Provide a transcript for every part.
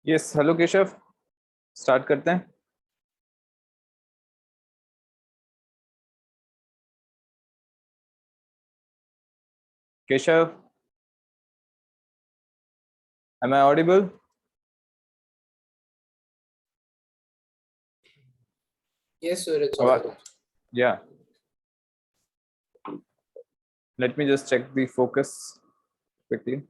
Yes, hello Keshav, start करते हैं। Keshav, am I audible? Yes, sir, it's audible. Yeah. Let me just check the focus quickly.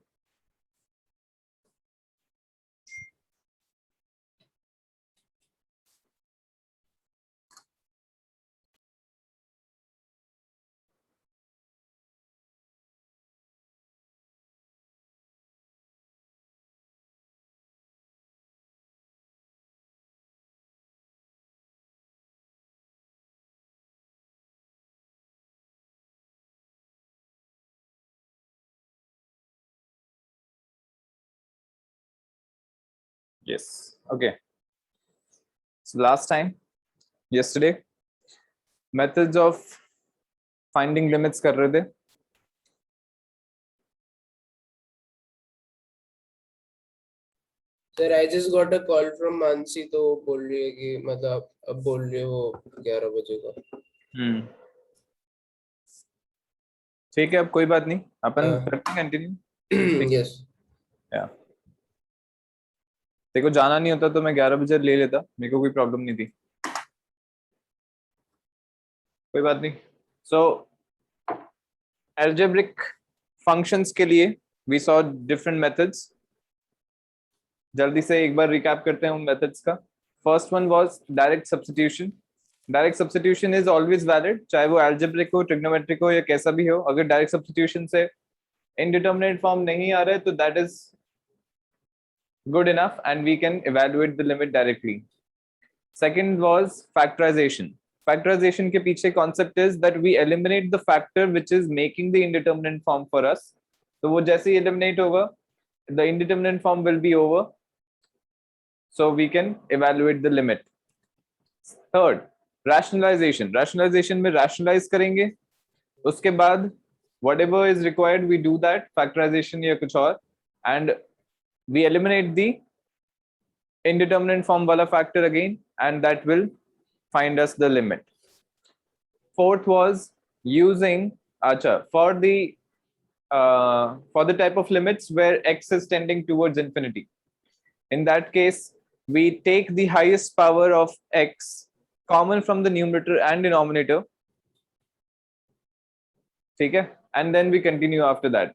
Yes. Okay. So last time, yesterday, methods of finding limits कर रहे थे. Sir, I just got a call from Mansi, तो बोल रही है कि मतलब अब बोल रही हो 11 बजे का. ठीक है, अब कोई बात नहीं, अपन हाँ. करते हैं कंटिन्यू. Yes. या देखो, जाना नहीं होता तो मैं 11 बजे ले लेता, मेरे को कोई प्रॉब्लम नहीं थी. कोई बात नहीं. सो algebraic functions के लिए we saw different methods. जल्दी से एक बार रिकैप करते हैं उन मेथड्स का. First one was direct substitution. Direct substitution is always valid, चाहे वो एल्जेब्रिक हो, ट्रिग्नोमेट्रिक हो या कैसा भी हो. अगर डायरेक्ट सब्स्टिट्यूशन से इनडिटरमिनेट फॉर्म नहीं आ रहा है तो that is good enough and we can evaluate the limit directly. Second was factorisation. Factorisation के पीछे concept is that we eliminate the factor which is making the indeterminate form for us. तो वो जैसे ही एलिमिनेट होगा, the indeterminate form will be over, so we can evaluate the limit. Third, rationalization. Rationalization में rationalize करेंगे, उसके बाद whatever is required we do that, factorization या कुछ और, and we eliminate the indeterminate form वाला factor again and that will find us the limit. Fourth was using for the type of limits where x is tending towards infinity. In that case, we take the highest power of x common from the numerator and denominator. ठीक है, and then we continue after that.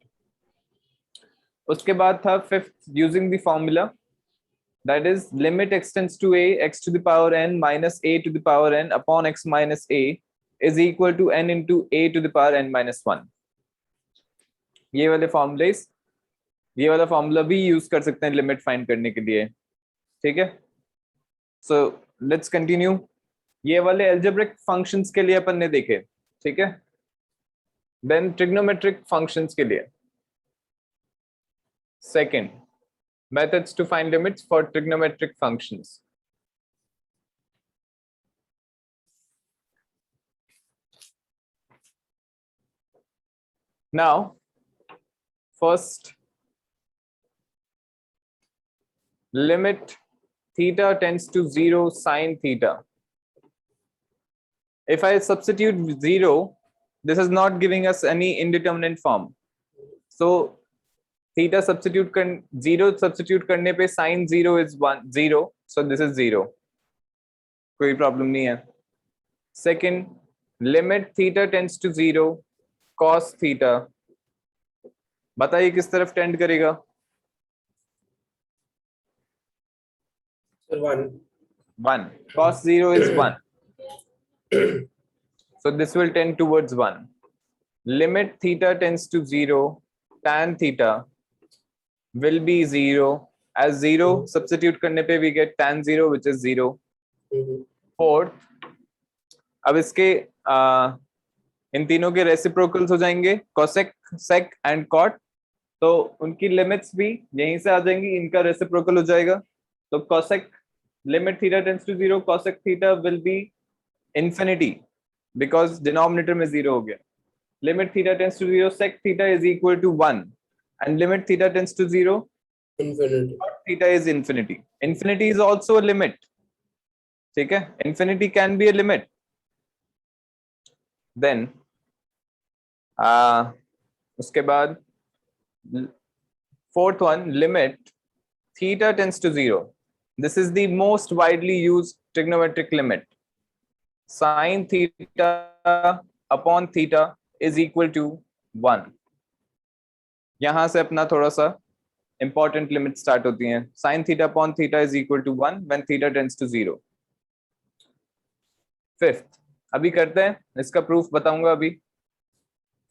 उसके बाद था fifth, using the formula, that is limit x tends to a, x to the power n minus a to the power n upon x minus a is equal to n into a to the power n minus 1. ये वाले formulas, ये वाला formula भी use कर सकते हैं limit find करने के लिए. ठीक है, सो लेट्स कंटिन्यू. ये वाले एल्जेब्रिक फंक्शंस के लिए अपन ने देखे. ठीक है, देन ट्रिग्नोमेट्रिक फंक्शंस के लिए second, methods to find limits for trigonometric functions. Now first, limit theta tends to 0 sin theta. If I substitute 0, this is not giving us any indeterminate form. So theta substitute 0 substitute करने पे sin 0 is 0, so this is 0. कोई problem नहीं है. Second, limit theta tends to 0 cos theta. बताइए किस तरफ tend करेगा? Sir, 1. 1. Cos 0 is 1. So this will tend towards 1. Limit theta tends to 0, tan theta will be 0. As 0 substitute करने पे we get tan 0 which is 0. Fourth, अब इसके इन तीनों के रेसिप्रोकल्स हो जाएंगे cosec, sec and cot. तो उनकी लिमिट्स भी यहीं से आ जाएंगी, इनका रेसिप्रोकल हो जाएगा. तो cosec limit theta tends to 0, cosec theta will be infinity because denominator में 0 हो गया. Limit theta tends to 0, sec theta is equal to 1 and limit theta tends to 0, Infinity. theta is infinity. Infinity is also a limit. ठीक है, infinity can be a limit. Then उसके बाद fourth one, limit theta tends to 0. This is the most widely used trigonometric limit. Sin theta upon theta is equal to 1. यहां से अपना थोड़ा सा important limit start होती हैं. Sin theta upon theta is equal to 1 when theta tends to 0. Fifth, अभी करते हैं, इसका proof बताऊंगा अभी.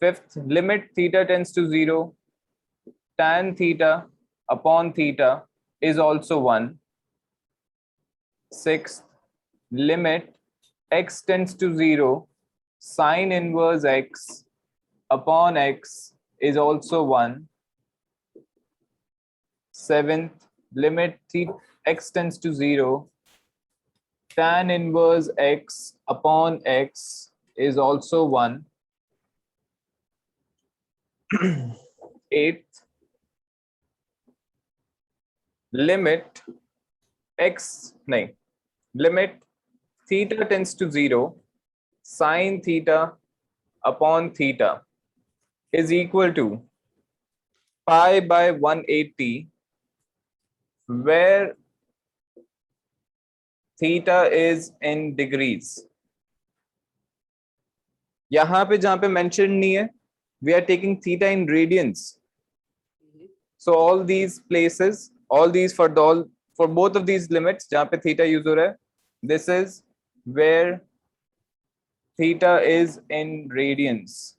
Fifth, limit theta tends to 0, tan theta upon theta is also 1. Sixth, limit x tends to 0, sin inverse x upon x is also 1. Seventh, limit x tends to 0, tan inverse x upon x is also 1. Eighth, limit theta tends to 0, sin theta upon theta is equal to pi by 180, where theta is in degrees. यहां पे जहां पे mention नहीं है, we are taking theta in radians. So all these places, all these for both of these limits जहां पे theta use हो रहा है, this is where theta is in radians.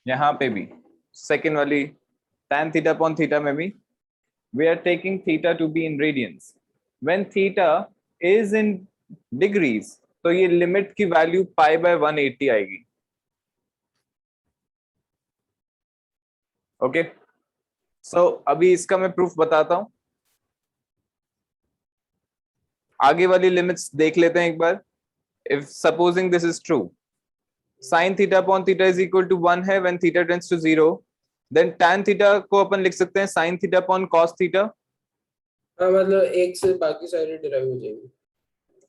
यहाँ पे भी second वाली tan theta upon theta में भी we are taking theta to be in radians. When theta is in degrees, तो ये लिमिट की वैल्यू पाई बाय 180 आएगी. ओके, सो अभी इसका मैं प्रूफ बताता हूं. आगे वाली लिमिट्स देख लेते हैं एक बार. If supposing this is true, sin theta upon theta is equal to 1 है when theta tends to 0, then tan theta को अपन लिख सकते हैं sin theta upon cos theta. हाँ, मतलब एक से बाकी सारे डिराइव हो जाएंगे.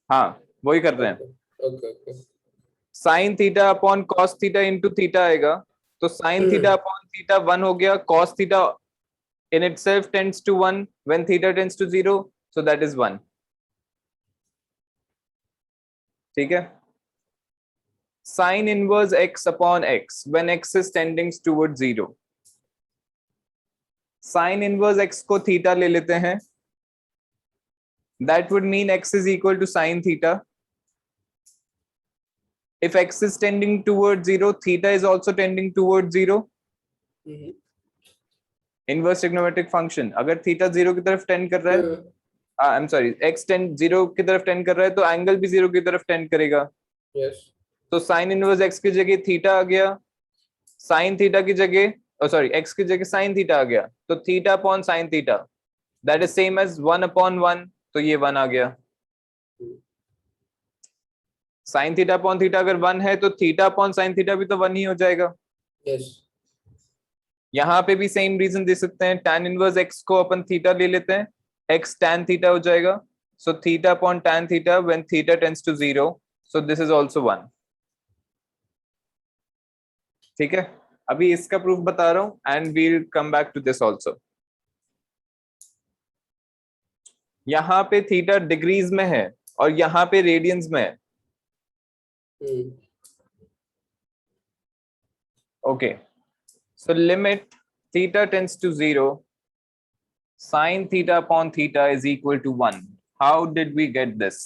हाँ, वही कर रहे हैं. Okay okay. sin theta upon cos theta into theta आएगा, तो sin theta upon theta 1 हो गया. cos theta in itself tends to 1 when theta tends to 0, so that is 1. ठीक है. sin inverse x upon x when x is tending towards 0. sin inverse x को theta ले लेते हैं. That would mean x is equal to sin theta. If x is tending towards 0, theta is also tending towards 0. Inverse trigonometric function, अगर theta 0 की तरफ tend कर रहा है, I'm sorry, x tend 0 की तरफ tend कर रहा है, तो angle भी 0 की तरफ tend करेगा. Yes. तो sin inverse x की जगह theta आ गया, sin theta की जगह x की जगह sin theta आ गया, तो theta upon sin theta that is same as 1 upon 1, तो ये 1 आ गया. sin theta upon theta अगर 1 है तो theta upon sin theta भी तो 1 ही हो जाएगा. Yes. यहाँ पे भी सेम रीजन दे सकते हैं. tan inverse x को अपन theta ले लेते हैं, x tan theta हो जाएगा. So theta upon tan theta when theta tends to 0, so this is also 1. ठीक है, अभी इसका प्रूफ बता रहा हूं and we'll come back to this also. यहाँ पे थीटा डिग्रीज में है और यहाँ पे रेडियंस में है. Okay, so limit theta tends to 0, sin theta upon theta is equal to 1. How did we get this?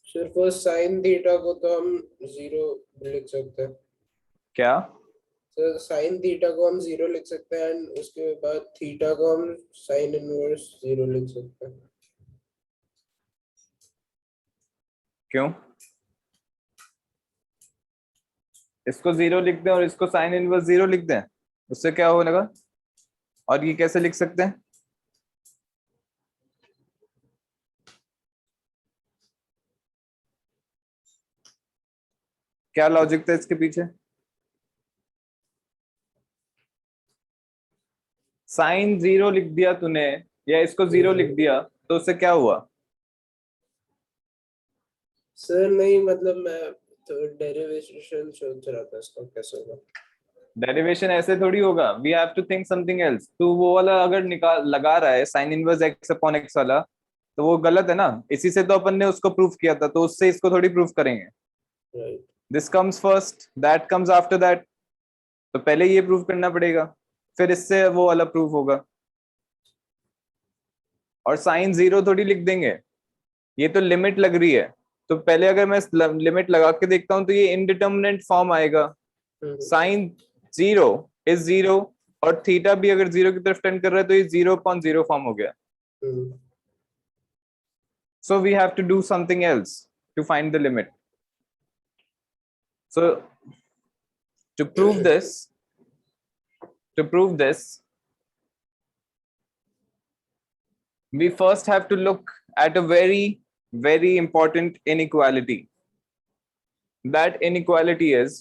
सिर्फ sin थीटा को तो हम 0 लिख सकते हैं. क्या? तो sin थीटा को हम 0 लिख सकते हैं एंड उसके बाद थीटा को हम sin इनवर्स 0 लिख सकते हैं. क्यों? इसको 0 लिख दें और इसको sin इनवर्स 0 लिख दें, उससे क्या होगा? और ये कैसे लिख सकते हैं? क्या लॉजिक था इसके पीछे? साइन 0 लिख दिया तूने या इसको 0 लिख दिया तो उससे क्या हुआ? सर नहीं, मतलब मैं तो डेरिवेशन सोच रहा था इसका कैसे होगा। डेरिवेशन ऐसे थोड़ी होगा, we have to think something else. तू वो वाला अगर निकाल लगा रहा है sine inverse x upon x वाला, तो वो गलत है ना। इसी से तो अपन ने उसको प्रूफ किया था, तो उससे इसको थोड़ी प्रूफ करेंगे। Right. This comes first, that comes after that. तो पहले ये प्रूफ करना पड़ेगा, फिर इससे वो वाला प्रूफ होगा। और साइन 0 थोड़ी लिख देंगे, ये तो लिमिट लग रही है। तो पहले अगर मैं लिमिट लगा के देखता हूं तो ये इनडिटर्मिनेट फॉर्म आएगा। साइन 0 इज 0, और थीटा भी अगर 0 की तरफ टेंड कर रहा है तो ये 0/0 फॉर्म हो गया। So we have to do something else to find the limit. So to prove this, we first have to look at a very, very important inequality. That inequality is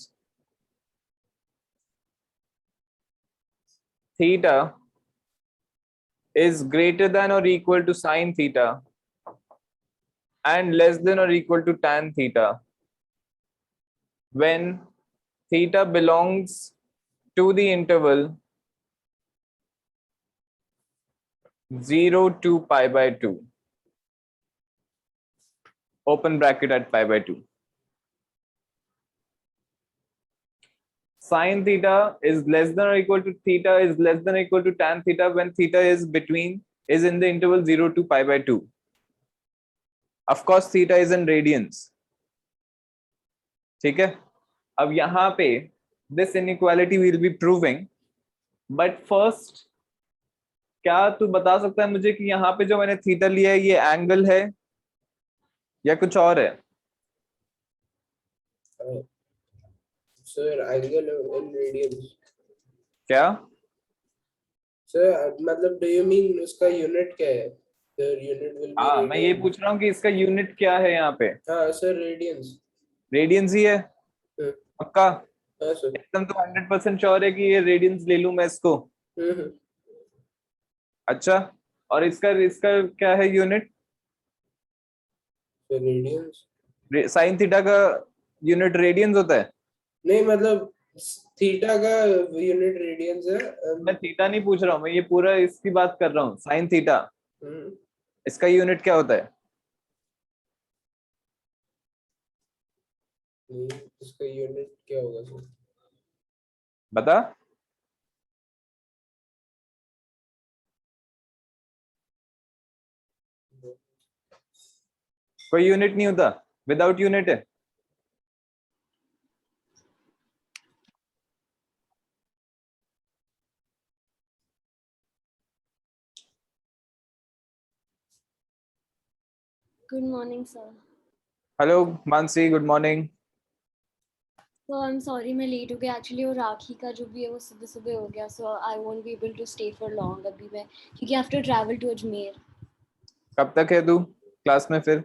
theta is greater than or equal to sine theta and less than or equal to tan theta when theta belongs to the interval 0 to pi by 2, open bracket at pi by 2. Sin theta is less than or equal to theta is less than or equal to tan theta when theta is in the interval 0 to pi by 2. Of course, theta is in radians. ठीक है, अब यहाँ पे this inequality will be proving, but first क्या तू बता सकता है मुझे कि यहाँ पे जो मैंने थीटा लिया है ये एंगल है या कुछ और है? Sir angle in radiance. क्या सर मतलब डू यू मीन उसका यूनिट क्या है? सर यूनिट विल बी हाँ, मैं ये पूछ रहा हूँ कि इसका यूनिट क्या है यहाँ पे। हाँ सर, रेडियंस। रेडियंस ही है पक्का? हाँ सर। एकदम तो 100% श्योर है कि ये रेडियंस ले लूं मैं इसको? अच्छा, और इसका इसका क्या है यूनिट? रेडियंस। साइन थीटा का यूनिट रेडियंस होता है? नहीं मतलब थीटा का यूनिट रेडियंस है। मैं थीटा नहीं पूछ रहा हूँ, मैं ये पूरा इसकी बात कर रहा हूँ। साइन थीटा, इसका यूनिट क्या होता है? इसका यूनिट क्या होगा सर? बता। कोई यूनिट नहीं होता, विदाउट यूनिट है। Good morning, sir. Hello Mansi, good morning. So I'm sorry मैं लेट हो गया एक्चुअली, और राखी का जो भी है वो सुबह सुबह हो गया, so I won't be able to stay for long अभी मैं, क्योंकि I have to travel to Ajmer. कब तक है तू क्लास में फिर?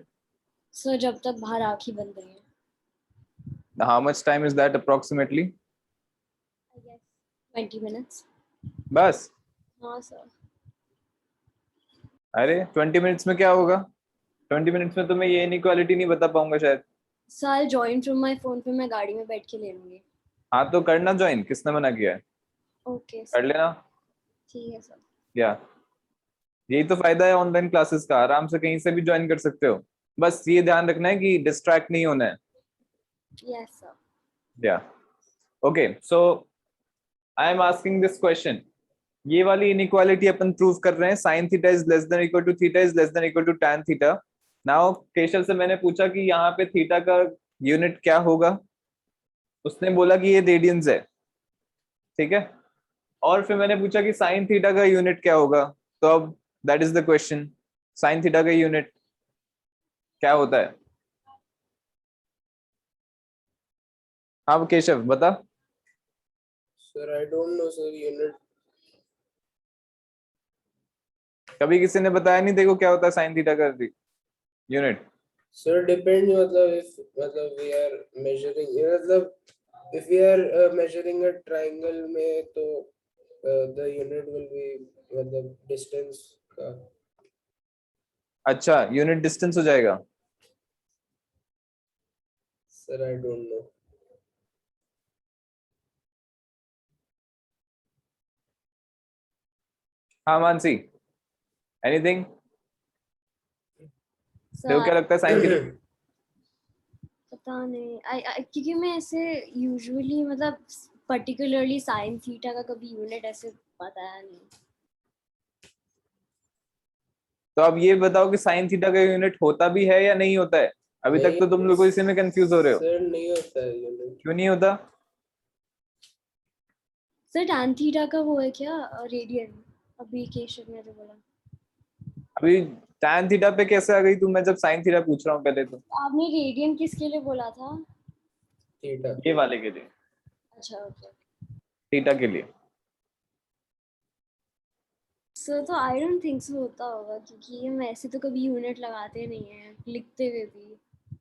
So जब तक बाहर राखी बन रही है। How much time is that approximately? I guess 20 minutes। बस? हाँ सर। अरे 20 मिनट्स में क्या होगा? 20 मिनट्स में तो मैं ये इनइक्वालिटी नहीं बता पाऊंगा शायद। So I'll join from my phone, फिर मैं गाड़ी में बैठ के ले लूँगी। हाँ तो करना ज्वाइन, किसने मना किया है? Okay कर सर। लेना। ठीक है सर। या यही तो फायदा है ऑनलाइन क्लासेस का, आराम से कहीं से भी ज्वाइन कर सकते हो। बस ये ध्यान रखना है कि डिस्ट्रैक्ट नहीं होना है। Yes sir। या okay, so I am asking this question. ये वाली इनइक्वालिटी अपन प्रूव कर रहे हैं, sine theta is less than equal to theta is less than equal to tan theta. Now Keshav से मैंने पूछा कि यहाँ पे थीटा का यूनिट क्या होगा, उसने बोला कि ये रेडियंस है, ठीक है। और फिर मैंने पूछा कि साइन थीटा का यूनिट क्या होगा, तो अब that is the question, sine theta का यूनिट क्या होता है? हाँ केशव बता। Sir I don't know sir unit. कभी किसी ने बताया नहीं देखो क्या होता है साइन थीटा का यूनिट? सर डिपेंड, मतलब इफ मतलब वी आर मेजरिंग, मतलब if we are measuring a triangle में तो the unit will be मतलब distance का. अच्छा, यूनिट डिस्टेंस हो जाएगा. Sir, I don't know. हाँ मानसी, एनीथिंग? So देखो क्या लगता है साइन थीटा? पता नहीं, क्योंकि मैं ऐसे यूजुअली मतलब पर्टिकुलरली साइन थीटा का कभी यूनिट ऐसे बताया नहीं. तो अब ये बताओ कि साइन थीटा का यूनिट होता भी है या नहीं होता है? अभी तक तो तुम लोग इसी में कंफ्यूज हो रहे हो. सर नहीं होता है यूनिट. क्यों नहीं होता? सर tan थीटा का वो है क्या रेडियन? अभी केशव ने तो बोला. अभी tan थीटा पे कैसे आ गई तू? मैं जब साइन थीटा पूछ रहा हूँ पहले तो. आपने रेडियन किसके लिए बोला था? थीटा. ये वाले के लिए, अच्छा ओके. थीटा के लिए. सर तो आई डोंट थिंक सो होता होगा, क्योंकि हम ऐसे तो कभी यूनिट लगाते नहीं हैं लिखते हुए भी.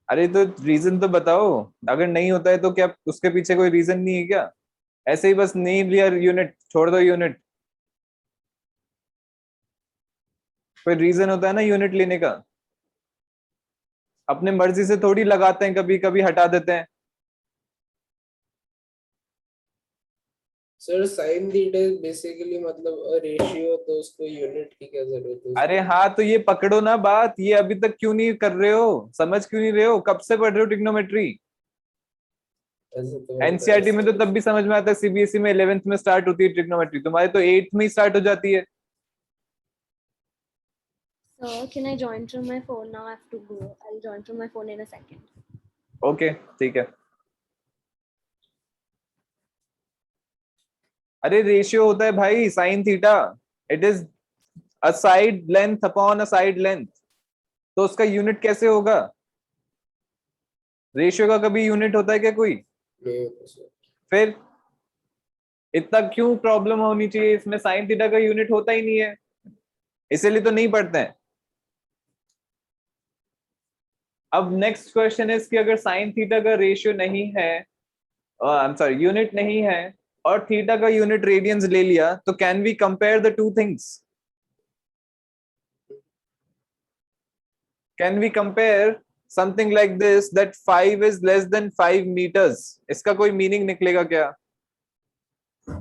अरे तो रीजन तो बताओ. अगर नहीं होता है तो क्या उसके पीछे कोई रीजन नहीं है क्या? ऐसे ही बस नहीं लिया यूनिट, छोड़ दो यूनिट. कोई रीजन होता है ना यूनिट लेने का. अपने मर्जी से थोड़ी लगाते हैं, कभी कभी हटा देते हैं. सर साइन थीटा बेसिकली मतलब रेशियो, तो उसको यूनिट की क्या जरूरत है? अरे हाँ, तो ये पकड़ो ना बात. ये अभी तक क्यों नहीं कर रहे हो? समझ क्यों नहीं रहे हो? कब से पढ़ रहे हो ट्रिग्नोमेट्री? ऐसे तो एनसीईआरटी में तो तब भी समझ में आता है, सीबीएसई में 11th में स्टार्ट होती है ट्रिग्नोमेट्री, तुम्हारे तो 8th में ही स्टार्ट हो जाती है. Sir, can I join from my phone now? I have to go. I'll join from my phone in a second. Okay ठीक है. अरे रेशियो होता है भाई sine theta. It is a side length upon a side length. तो उसका unit कैसे होगा? रेशियो का कभी यूनिट होता है क्या कोई? नहीं होता सर. फिर इतना क्यों प्रॉब्लम होनी चाहिए इसमें? साइन थीटा का यूनिट होता ही नहीं है, इसीलिए तो नहीं पढ़ते हैं. अब नेक्स्ट क्वेश्चन इज कि अगर साइन थीटा का रेशियो नहीं है, आई एम सॉरी यूनिट नहीं है, और थीटा का यूनिट रेडियंस ले लिया, तो can we compare the two things? Can we compare something like this that 5 is less than 5 metres? इसका कोई मीनिंग निकलेगा क्या?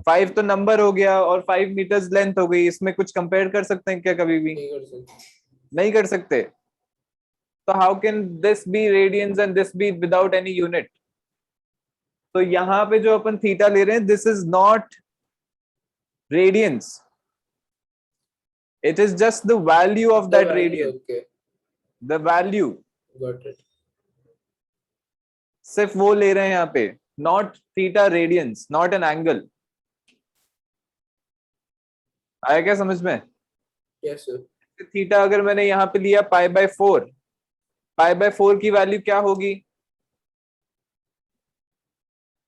5 तो नंबर हो गया और 5 मीटर्स लेंथ हो गई, इसमें कुछ कंपेयर कर सकते हैं क्या कभी भी? नहीं कर सकते. नहीं कर सकते. तो how can this be radians and this be without any unit? तो यहां पे जो अपन थीटा ले रहे हैं, this is not radians. It is just the value of that radians. Okay, the value, got it. सिर्फ वो ले रहे हैं यहाँ पे. Not theta radians, not an angle. आया क्या समझ में? Yes sir. थीटा अगर मैंने यहाँ पे लिया π/4, π/4 की वैल्यू क्या होगी?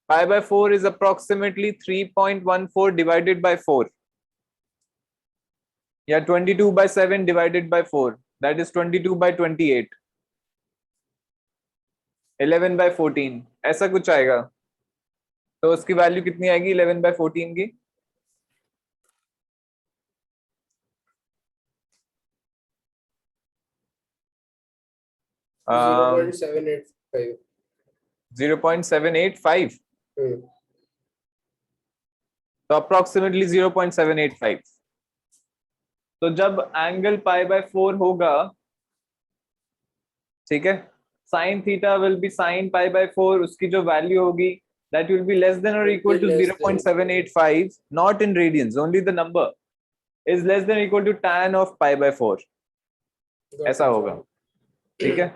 π/4 is approximately 3.14 divided by 4, या 22/7 divided by 4, that is 22/28, 11/14, ऐसा कुछ आएगा. तो उसकी वैल्यू कितनी आएगी 11/14 की? um, 0.785. 0.785. तो अप्रोक्सीमेटली 0.785. तो जब एंगल π/4 होगा, ठीक है, sine theta will be sine π/4, उसकी जो वैल्यू होगी that will be less than or equal to Less than. 0.785, not in radians, only the number is less than or equal to tan of π/4. Got ऐसा it. होगा, ठीक है.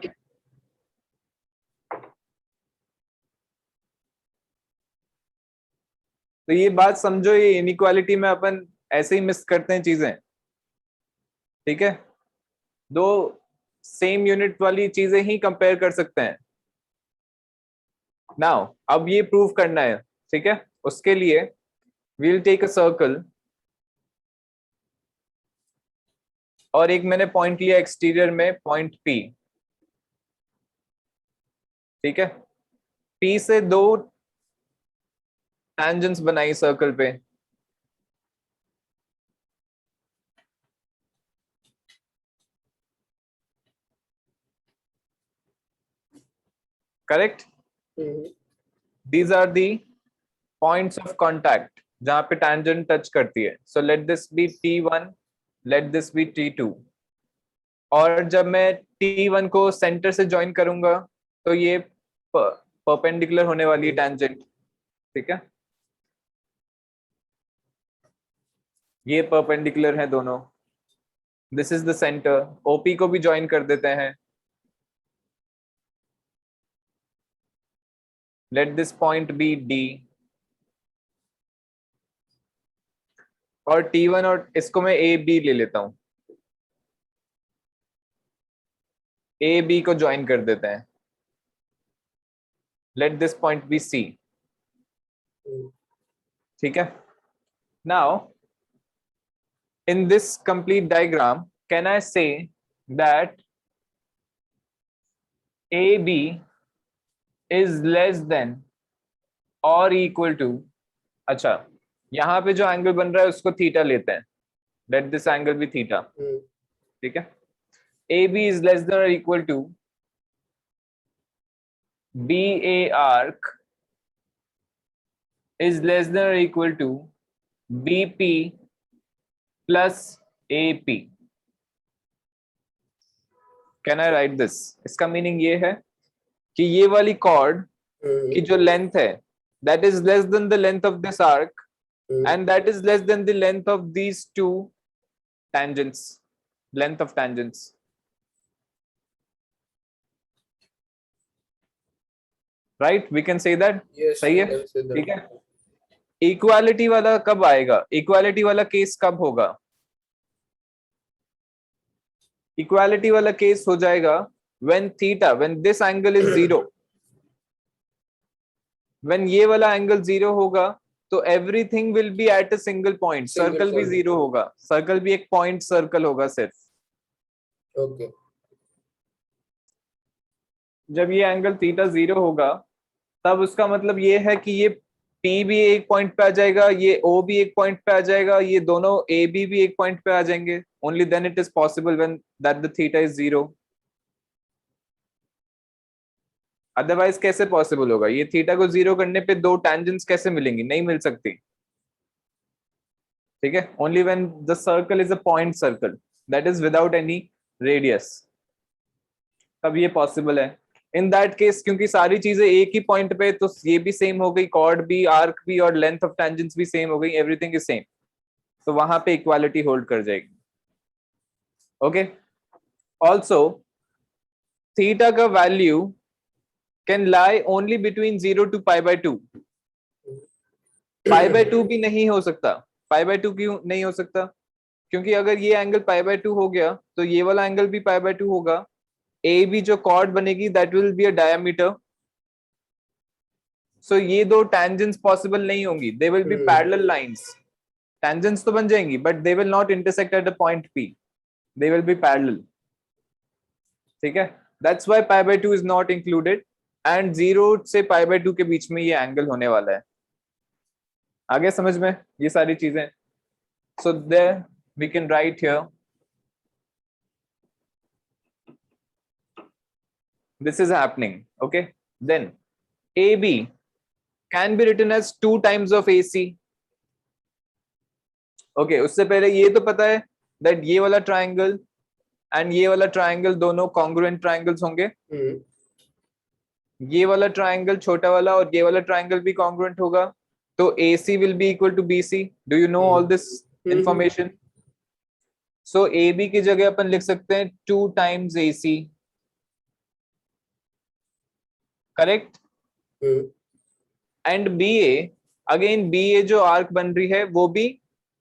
तो ये बात समझो, ये इनइक्वालिटी में अपन ऐसे ही मिस करते हैं चीजें, ठीक है. दो सेम यूनिट वाली चीजें ही कंपेयर कर सकते हैं. नाउ अब ये प्रूव करना है, ठीक है. उसके लिए we will take a circle, और एक मैंने पॉइंट लिया एक्सटीरियर में, पॉइंट P, ठीक है. P से दो टैंजेंट्स बनाई सर्कल पे, correct. These are the points of contact जहां पे tangent टच करती है. So let this be T1, let this be T2. और जब मैं T1 को सेंटर से ज्वाइन करूंगा तो ये परपेंडिकुलर होने वाली है tangent. ठीक है, ये परपेंडिकुलर है दोनों. This is the centre. OP को भी ज्वाइन कर देते हैं. Let this point be D. और T1 और इसको मैं ए बी ले लेता हूं. ए बी को ज्वाइन कर देते हैं. Let this point be C. ठीक है. Now in this complete diagram, can I say that AB is less than or equal to, अच्छा यहाँ पे जो एंगल बन रहा है उसको थीटा लेते हैं. Let this angle be theta. ठीक है. AB is less than or equal to BA arc is less than or equal to BP plus AP. Can I write this? इसका मीनिंग ये है कि ये वाली कॉर्ड की जो लेंथ है that is less than the length of this arc and that is less than the length of these two tangents, length of tangents. Right? We can say that. Yes, सही है. ठीक है. Equality वाला कब आएगा? Equality वाला case कब होगा? इक्वालिटी वाला केस हो जाएगा when theta, when this angle is 0. when ये वाला एंगल 0 होगा तो everything will be at a single point. Circle भी 0 होगा. सर्कल भी एक पॉइंट सर्कल होगा सिर्फ. ओके. जब ये एंगल थीटा 0 होगा तब उसका मतलब ये है कि ये P भी एक पॉइंट पे आ जाएगा, ये O भी एक पॉइंट पे आ जाएगा, ये दोनों AB भी एक पॉइंट पे आ जाएंगे. Only then it is possible when that the theta is 0. Otherwise कैसे पॉसिबल होगा? ये थीटा को 0 करने पे दो टेंजेंट्स कैसे मिलेंगी? नहीं मिल सकती. ठीक है. Only when the circle is a point circle, that is without any radius, तब ये पॉसिबल है. इन दैट केस क्योंकि सारी चीजें एक ही पॉइंट पे, तो ये भी सेम हो गई, कॉर्ड भी, आर्क भी और लेंथ ऑफ टेंजेंट्स भी सेम हो गई, एवरीथिंग इज सेम. तो वहां पे इक्वालिटी होल्ड कर जाएगी. ओके. ऑल्सो थीटा का value can lie only between 0 to π/2. π/2 भी नहीं हो सकता. π/2 क्यों नहीं हो सकता? क्योंकि अगर ये एंगल π/2 हो गया तो ये वाला एंगल भी π/2 होगा. ए बी जो कॉर्ड बनेगी that will be a diameter. So ये दो टेंजेंट्स पॉसिबल नहीं होंगी. They will be parallel lines. Tangents तो बन जाएंगी but they will not intersect at a point P. They will be parallel. ठीक है. That's why π/2 is not included and 0 से π/2 के बीच में ये एंगल होने वाला है. आगे समझ में ये सारी चीजें. So there we can write here this is happening. Okay. Then AB can be written as 2 times of AC. Okay. उससे पहले ये तो पता है that ये वाला triangle and ये वाला triangle दोनों congruent triangles होंगे. ये वाला triangle छोटा वाला और ये वाला triangle भी congruent होगा. तो AC will be equal to BC. Do you know all this information? So AB की जगह अपन लिख सकते हैं 2 times AC. Correct. And BA, again BA जो आर्क बन रही है वो भी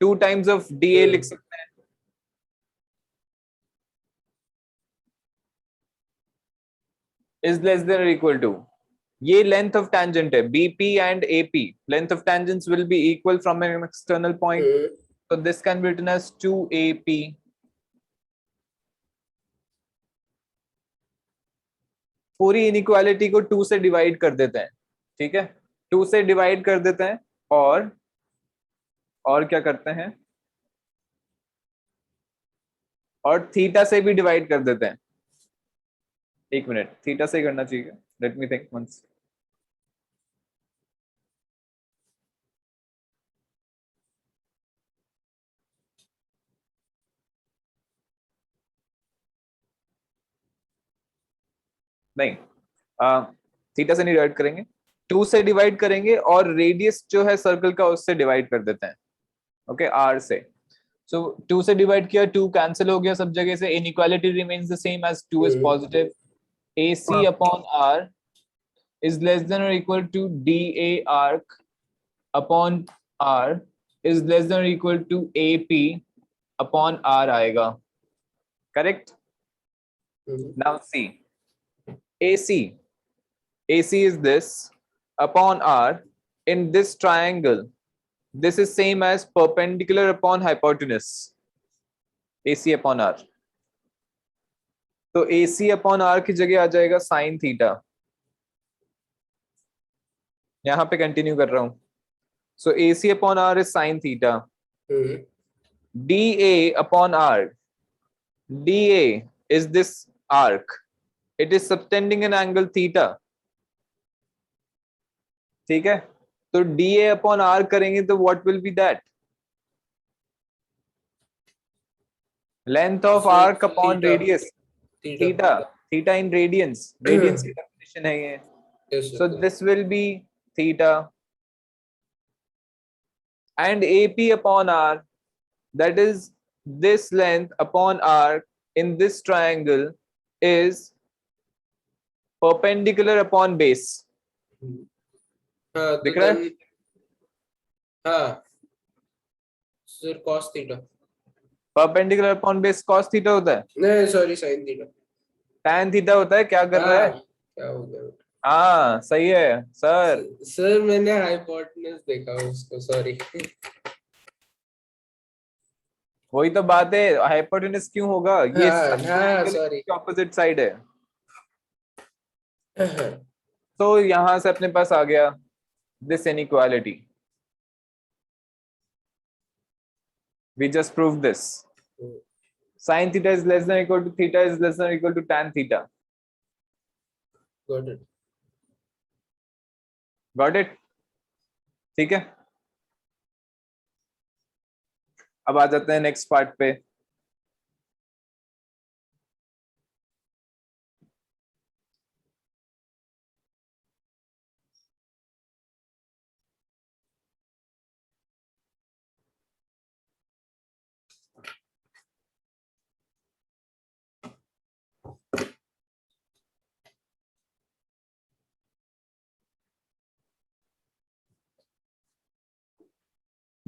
2 times of DA लिख सकते हैं. इज लेस देन और इक्वल टू, ये लेंथ ऑफ टेंजेंट है BP and AP. Length of tangents will be equal from an external point. So this can be written as 2AP. पूरी inequality को 2 से divide कर देते हैं. ठीक है. 2 से डिवाइड कर देते हैं और क्या करते हैं, और थीटा से भी डिवाइड कर देते हैं. एक मिनट, थीटा से करना चाहिए. Let me think once. नहीं, थीटा से नहीं डिवाइड करेंगे, 2 से डिवाइड करेंगे और रेडियस जो है सर्कल का उससे डिवाइड कर देते हैं. ओके, r से. सो 2 से डिवाइड किया, 2 कैंसिल हो गया सब जगह से. Inequality remains the same as 2 is positive. AC upon r is less than or equal to dA arc upon r is less than or equal to AP upon r आएगा. Correct? Now see, AC is this upon r in this triangle. This is same as perpendicular upon hypotenuse. AC upon r. तो AC upon r की जगह आ जाएगा sin theta. यहाँ पे continue कर रहा हूं. So AC upon r is sin theta. DA upon r. DA is this arc. It is subtending an angle theta. ठीक है, तो DA upon r करेंगे तो what will be that? Length of arc upon radius. Theta in radians. Radians की definition है ये. So this will be theta. And AP upon r, that is this length upon arc in this triangle, is perpendicular upon base. दिख रहा है? हाँ, sir cos theta. Perpendicular upon base cos theta होता है? नहीं, sorry, sin theta. Tan theta होता है. क्या कर रहा है? क्या हो गया? हाँ, सही है सर. सर मैंने हाइपोटेनस देखा उसको, सॉरी. वही तो बात है, हाइपोटेनस क्यों होगा? ये सॉरी, ऑपोजिट साइड है. तो यहां से अपने पास आ गया this inequality. We just proved this. Sin theta is less than or equal to theta is less than or equal to tan theta. Got it. Got it? ठीक है, अब आ जाते हैं नेक्स्ट पार्ट पे.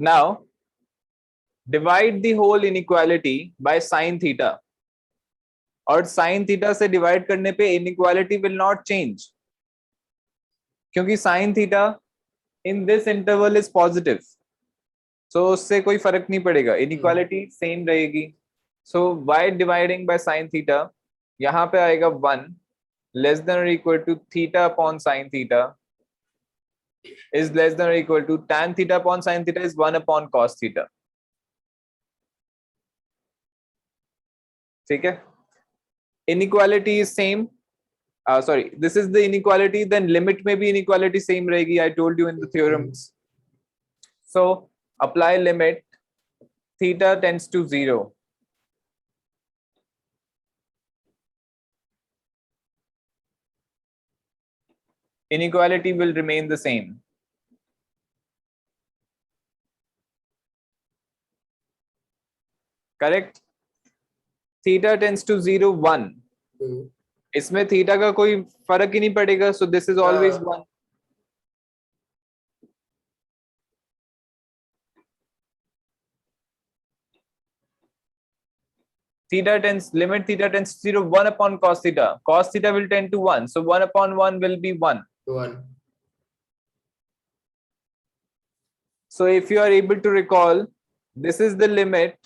Now divide the whole inequality by sin theta. और sin theta से divide करने पे inequality will not change, क्योंकि sin theta in this interval is positive. So उससे कोई फर्क नहीं पड़ेगा, inequality सेम रहेगी. So by dividing by sin theta, यहाँ पे आएगा 1 less than or equal to theta upon sin theta is less than or equal to tan theta upon sin theta is 1 upon cos theta. ठीक है, inequality is same. Sorry, this is the inequality, then limit में भी inequality same रहेगी. I told you in the theorems. So apply limit theta tends to 0. Inequality will remain the same. Correct? Theta tends to 0, 1. इसमें theta का कोई फर्क ही नहीं पड़ेगा. So this is always 1. Limit theta tends to 0, 1 upon cos theta. Cos theta will tend to 1. So 1 upon 1 will be 1. So if you are able to recall, this is the limit.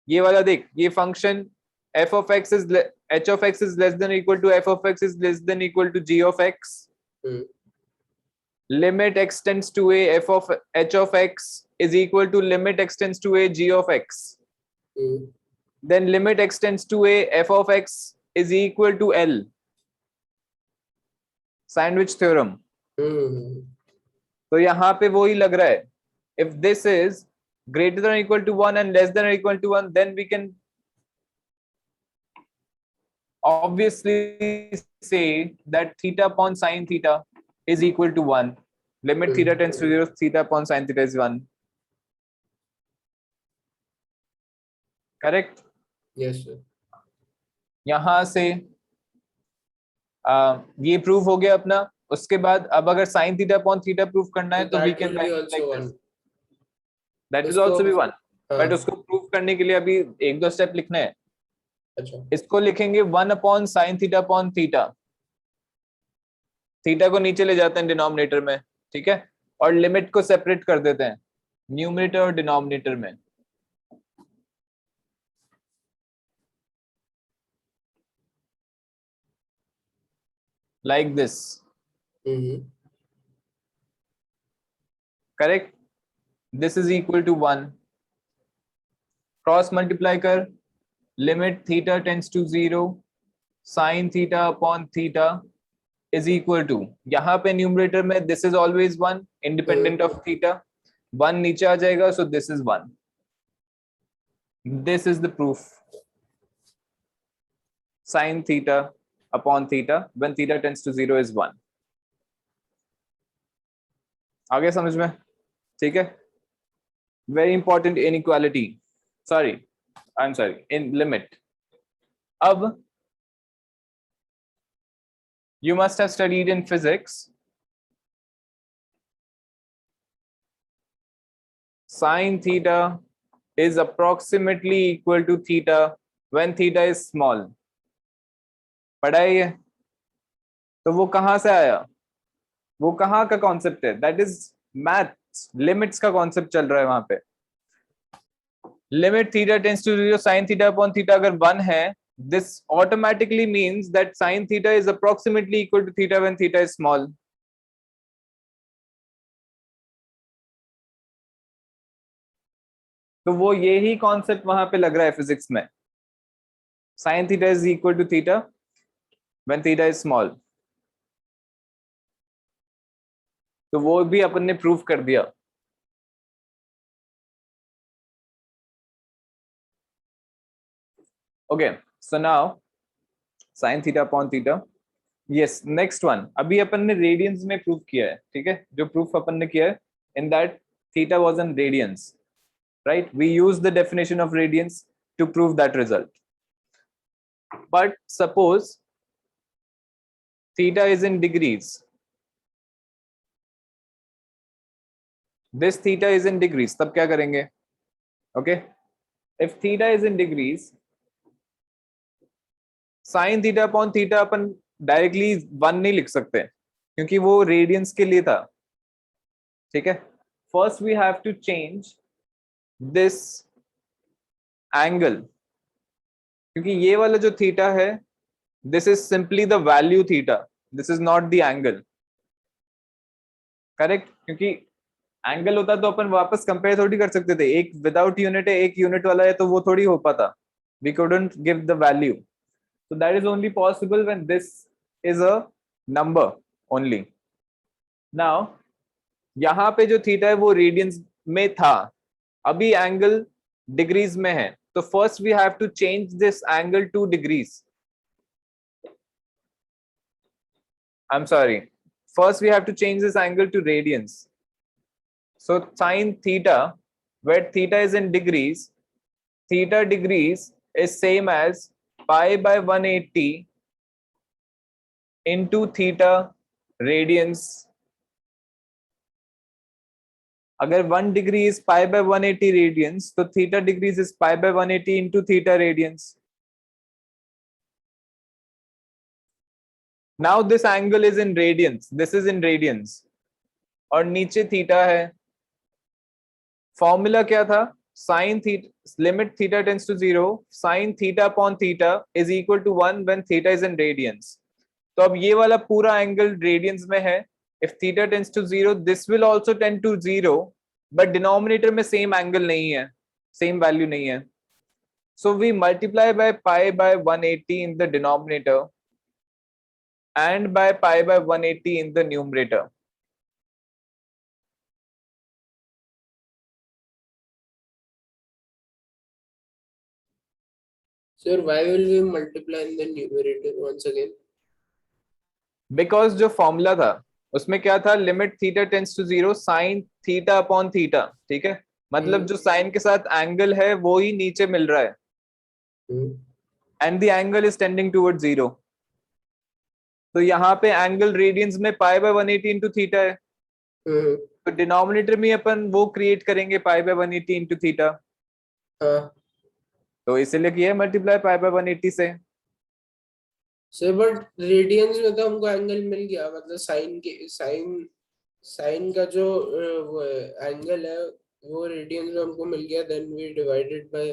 ये वाला देख, ये function f of x is h of x is less than or equal to f of x is less than or equal to g of x. Limit x tends to a f of h of x is equal to limit x tends to a g of x. Then limit x tends to a f of x is equal to L. Sandwich theorem. Hmm तो यहाँ पे वो ही लग रहा है, if this is greater than or equal to 1 and less than or equal to 1, then we can obviously say that theta upon sine theta is equal to 1. Limit theta tends to 0, theta upon sine theta is 1. Correct? Yes sir. यहां से ये prove हो गया अपना। उसके बाद अब अगर sin theta upon theta prove करना है तो we that can will be write it also like one. this. That will उसको also be 1. हाँ, बट उसको प्रूव करने के लिए अभी एक दो स्टेप लिखना है। अच्छा इसको लिखेंगे 1 upon sine theta upon theta. Theta को नीचे ले जाते हैं डिनोमिनेटर में, ठीक है, और लिमिट को सेपरेट कर देते हैं न्यूमरेटर और डिनोमिनेटर में। Like this, correct. This is equal to 1। Cross multiply कर, limit theta tends to 0 sine theta upon theta is equal to, यहाँ पे न्यूमरेटर में this is always 1 independent of theta, 1 नीचे आ जाएगा, so this is 1। This is the proof, sin theta upon theta when theta tends to 0 is 1। आगे समझ में? ठीक है। Very important inequality, sorry I am sorry, in limit. अब you must have studied in physics sin theta is approximately equal to theta when theta is small। पढ़ा है ये? तो वो कहां से आया, वो कहां का कॉन्सेप्ट है? दैट इज मैथ्स, लिमिट्स का कॉन्सेप्ट चल रहा है वहां पे। Limit theta tends to 0 sin theta upon theta अगर 1 है, this automatically means that sin theta is approximately equal to theta when theta is small। तो वो यही कॉन्सेप्ट वहां पे लग रहा है फिजिक्स में, sin theta is equal to theta when theta is small। तो वो भी अपन ने प्रूव कर दिया। Okay, so now sin theta upon theta, yes next one. अभी अपन ने रेडियंस में प्रूव किया है, ठीक है, जो प्रूफ अपन ने किया है in that theta was in radians, right. We use the definition of radians to prove that result. But suppose theta is in degrees, this theta is in degrees, तब क्या करेंगे? okay, if theta is in degrees, sin theta upon theta upon directly 1 नहीं लिख सकते क्योंकि वो radiance के लिए था, ठीक है। First we have to change this angle, क्योंकि ये वाला जो थीटा है this is simply the value theta, this is not the angle, correct. क्योंकि एंगल होता तो अपन वापस कंपेयर थोड़ी कर सकते थे, एक विदाउट यूनिट है एक यूनिट वाला है, तो वो थोड़ी हो पाता, we couldn't give the value. So that is only possible when this is a number only। Now यहाँ पे जो थीटा है वो रेडियंस में था, अभी एंगल डिग्रीज में है, तो first we have to change this angle to degrees. I am sorry, first we have to change this angle to radians. So sin theta where theta is in degrees, theta degrees is same as pi by 180 into theta radians। अगर 1 degree is pi by 180 radians, तो theta degrees is pi by 180 into theta radians। Now this angle is in radians, this is in radians, और नीचे theta है। Formula क्या था? sin theta, limit theta tends to 0 sin theta upon theta is equal to 1 when theta is in radians। तो अब ये वाला पूरा एंगल रेडियंस में है, if theta tends to 0 this will also tend to 0, but denominator में same angle नहीं है, सेम वैल्यू नहीं है, so we multiply by pi by 180 in the denominator and by pi by 180 in the numerator. Sir, why will we multiply in the numerator once again? Because जो formula था उसमें क्या था, limit theta tends to 0 sine theta upon theta, ठीक है, मतलब जो sign के साथ एंगल है वो ही नीचे मिल रहा है, and the angle is tending towards 0. तो यहाँ पे एंगल रेडियंस में पाई बाय 180 इंटू थीटा है, तो डिनोमिनेटर में अपन वो क्रिएट करेंगे पाई बाय 180 इंटू थीटा. तो इसीलिए किया मल्टीप्लाई पाई बाय 180 से. सर बट रेडियंस में तो हमको एंगल मिल गया, मतलब साइन का जो वो एंगल है वो रेडियंस में हमको मिल गया, then we divided by.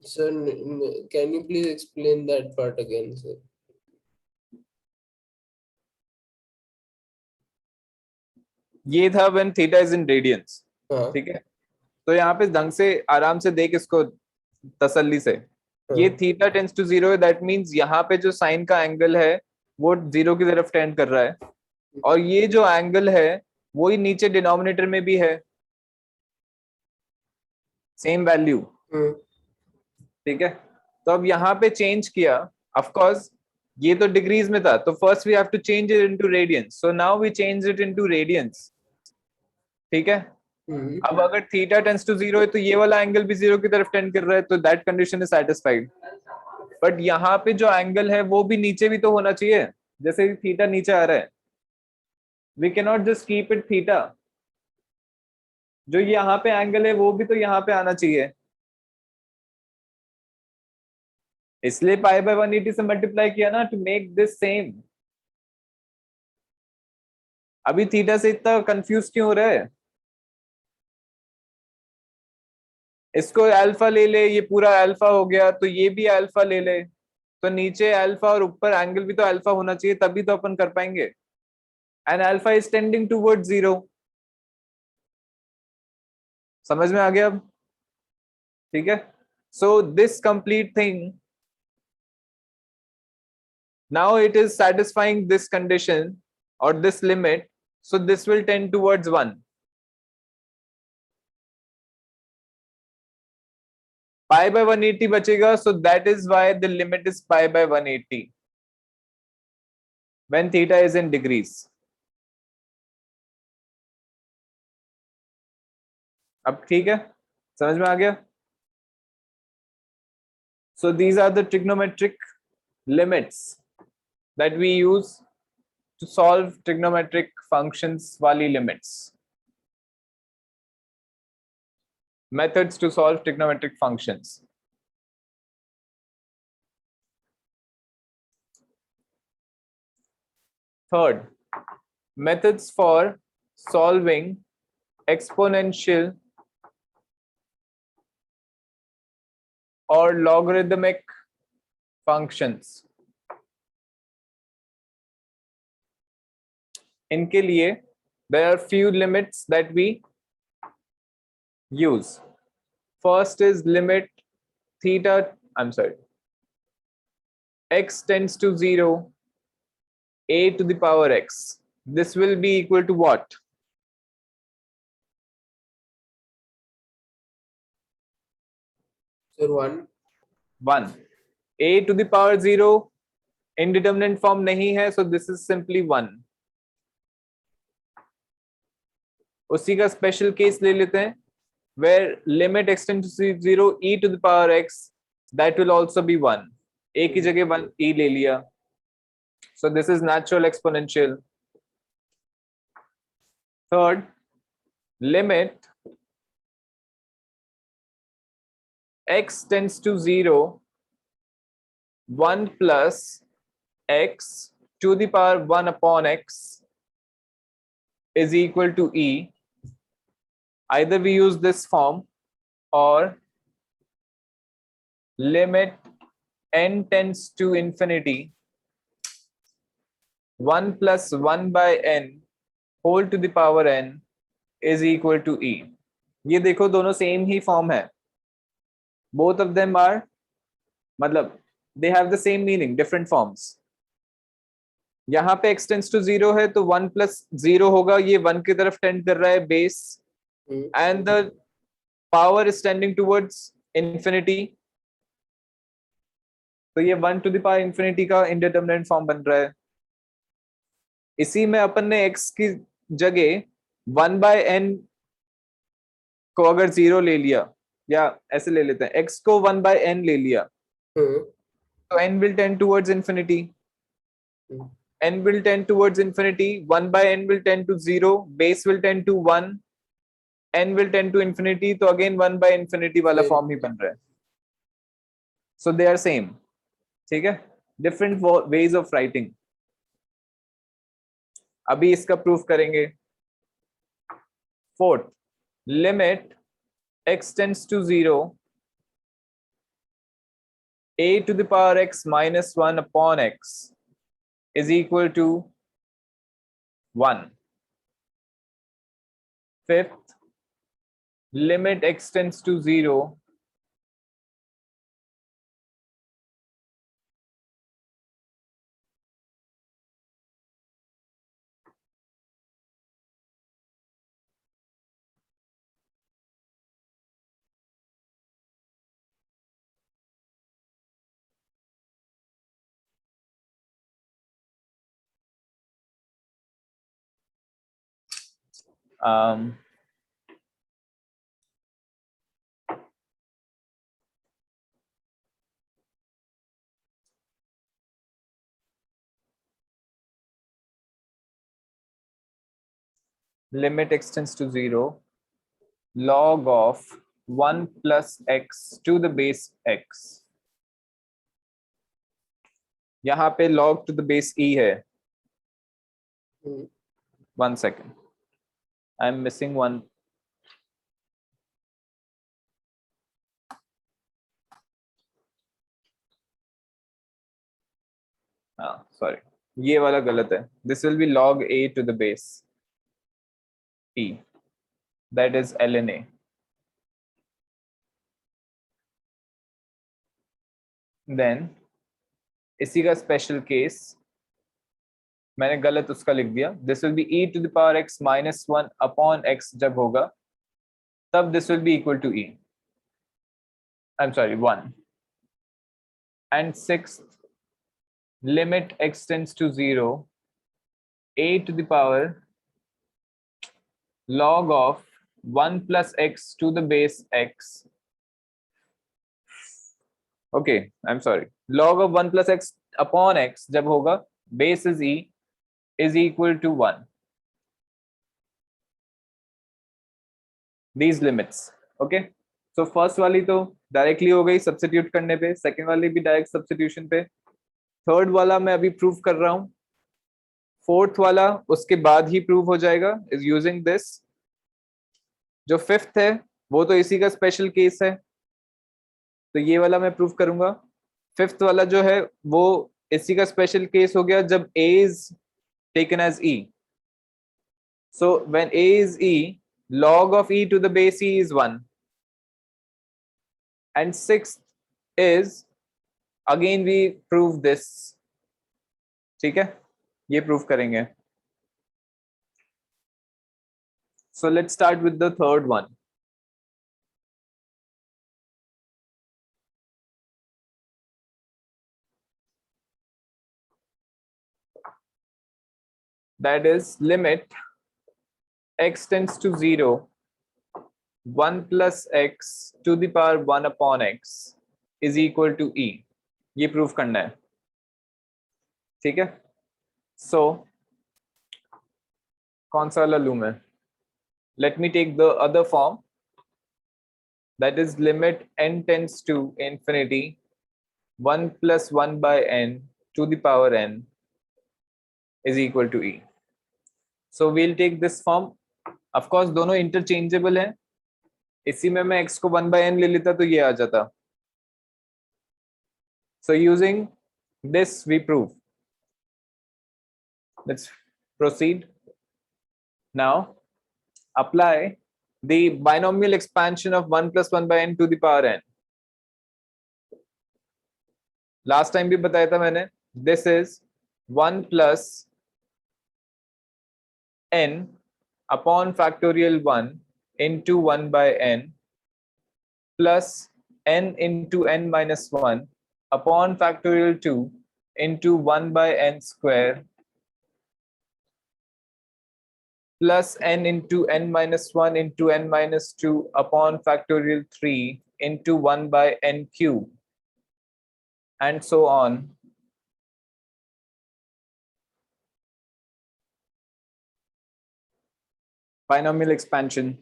Sir can you please explain that part again sir? ये था when theta is in radians, ठीक है. तो यहाँ पे ढंग से आराम से देख इसको तसल्ली से. ये थीटा टेंस टू 0 है, दैट मींस यहाँ पे जो साइन का एंगल है वो 0 की तरफ टेंड कर रहा है, और ये जो एंगल है वो ही नीचे डिनोमिनेटर में भी है, सेम वैल्यू, ठीक है. तो अब यहाँ पे चेंज किया, ऑफ कोर्स ये तो डिग्रीज में था, तो first we have to change it into radians, so now we change it into radians, ठीक है. अब अगर थीटा टेंस टू 0 है तो ये वाला एंगल भी 0 की तरफ टेंड कर रहा है, तो that condition is satisfied. But यहाँ पे जो एंगल है वो भी नीचे भी तो होना चाहिए, जैसे थीटा नीचे आ रहा है. We can not just keep it theta, जो यहाँ पे एंगल है वो भी तो यहाँ पे आना चाहिए, इसलिए पाई बाय 180 से मल्टीप्लाई किया ना, टू मेक दिस सेम. अभी थीटा से इतना कंफ्यूज क्यों हो रहा है? इसको अल्फा ले ले, ये पूरा अल्फा हो गया, तो ये भी अल्फा ले ले, तो नीचे अल्फा और ऊपर एंगल भी तो अल्फा होना चाहिए, तभी तो अपन कर पाएंगे. And alpha is tending towards 0. समझ में आ गया अब? ठीक है. So this complete thing, now it is satisfying this condition or this limit, so this will tend towards 1. Pi by 180 बचेगा, so that is why the limit is pi by 180 when theta is in degrees. अब ठीक है, समझ में आ गया? So these are the trigonometric limits that we use to solve trigonometric functions wali limits. Methods to solve trigonometric functions. Third, methods for solving exponential or logarithmic functions. इनके लिए there are few limits that we use. First is limit theta, x tends to 0, a to the power x. This will be equal to what? Sir, 1. 1. a to the power 0 indeterminate form नहीं है, so this is simply 1. उसी का special case ले लेते हैं, where limit x tends to 0 e to the power x, that will also be 1. a की जगह 1 e ले लिया, so this is natural exponential. Third, limit x tends to 0, 1 plus x to the power 1 upon x is equal to e. Either we use this form or limit n tends to infinity, 1 plus 1 by n whole to the power n is equal to e. ये देखो दोनों same ही form है, both of them are, मतलब they have the same meaning, different forms. यहाँ पे x tends to 0 है तो 1 plus 0 होगा, ये 1 की तरफ टेंड कर रहा है base, and the power is tending towards infinity, तो ये 1 to the power infinity का indeterminate फॉर्म बन रहा है. इसी में अपन ने x की जगह 1/n को अगर 0 ले लिया, या ऐसे ले लेते हैं, x को 1/n ले लिया, तो n will tend towards infinity. n will tend towards infinity, 1/n will tend to 0, base will tend to 1, n will tend to infinity, तो again 1/infinity वाला फॉर्म ही बन रहा है. So they are same. ठीक है, different ways of writing. अभी इसका proof करेंगे. Fourth, limit x tends to 0, a to the power x minus 1 upon x is equal to 1. Fifth, limit x tends to 0, limit x tends to 0, log of 1 plus x to the base x. यहाँ पे log to the base e है. 1 second, I'm missing one. Sorry, ये वाला गलत है. This will be log a to the base e, that is ln a. Then इसी का special case मैंने गलत उसका लिख दिया. This will be e to the power x minus 1 upon x जब होगा, तब this will be equal to e. I'm sorry, 1. And sixth, limit x tends to 0, a to the power log of 1 plus x to the base x. Okay, I'm sorry. Log of 1 plus x upon x जब होगा, base is e, is equal to 1. These limits. Okay. So first वाली तो directly हो गई substitute करने पे, second वाली भी डायरेक्ट सब्स्टिट्यूशन पे, थर्ड वाला मैं अभी प्रूव कर रहा हूं, फोर्थ वाला उसके बाद ही प्रूव हो जाएगा इज यूजिंग दिस. जो फिफ्थ है वो तो इसी का स्पेशल केस है, तो ये वाला मैं प्रूव करूंगा. फिफ्थ वाला जो है वो इसी का स्पेशल केस हो गया जब a is taken as e. So when a is e, log of e to the base e is 1. And sixth is, again we prove this. ठीक है, ये प्रूव करेंगे. So let's start with the third one. That is limit x tends to 0, 1 plus x to the power 1 upon x is equal to e. ये prove करना है. ठीक है, so कौन सा वाला लूं मैं? Let me take the other form, that is limit n tends to infinity, 1 plus 1 by n to the power n is equal to e. So we'll take this form. Of course दोनों interchangeable हैं. इसी में मैं x को 1 by n ले लेता तो ये आ जाता. So using this we prove. Let's proceed. Now apply the binomial expansion of 1 plus 1 by n to the power n. Last time भी बताया था मैंने, this is 1 plus n upon factorial 1 into 1 by n plus n into n minus 1 upon factorial 2 into 1 by n square plus n into n minus 1 into n minus 2 upon factorial 3 into 1 by n cube, and so on. Binomial expansion.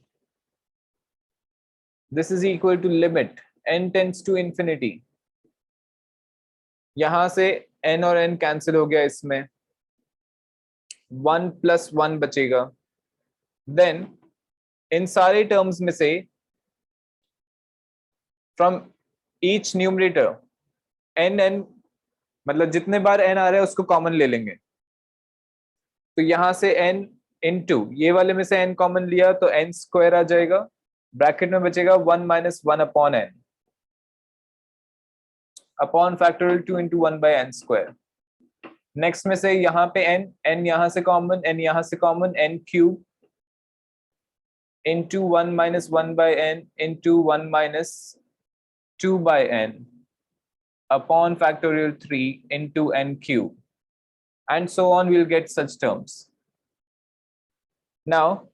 This is equal to limit n tends to infinity. यहां से n और n cancel हो गया, इसमें 1 plus 1 बचेगा. Then इन सारे terms में से फ्रॉम ईच न्यूमरेटर n मतलब जितने बार n आ रहा है उसको कॉमन ले लेंगे. तो यहां से n इनटू ये वाले में से n कॉमन लिया तो n स्क्वायर आ जाएगा, ब्रैकेट में बचेगा 1 minus 1 upon n upon factorial 2 into 1 by n square. Next में से यहाँ पे n यहाँ से कॉमन, n यहाँ से common, n cube into 1 minus 1 by n into 1 minus 2 by n upon factorial 3 into n cube, and so on. We'll get such terms. Now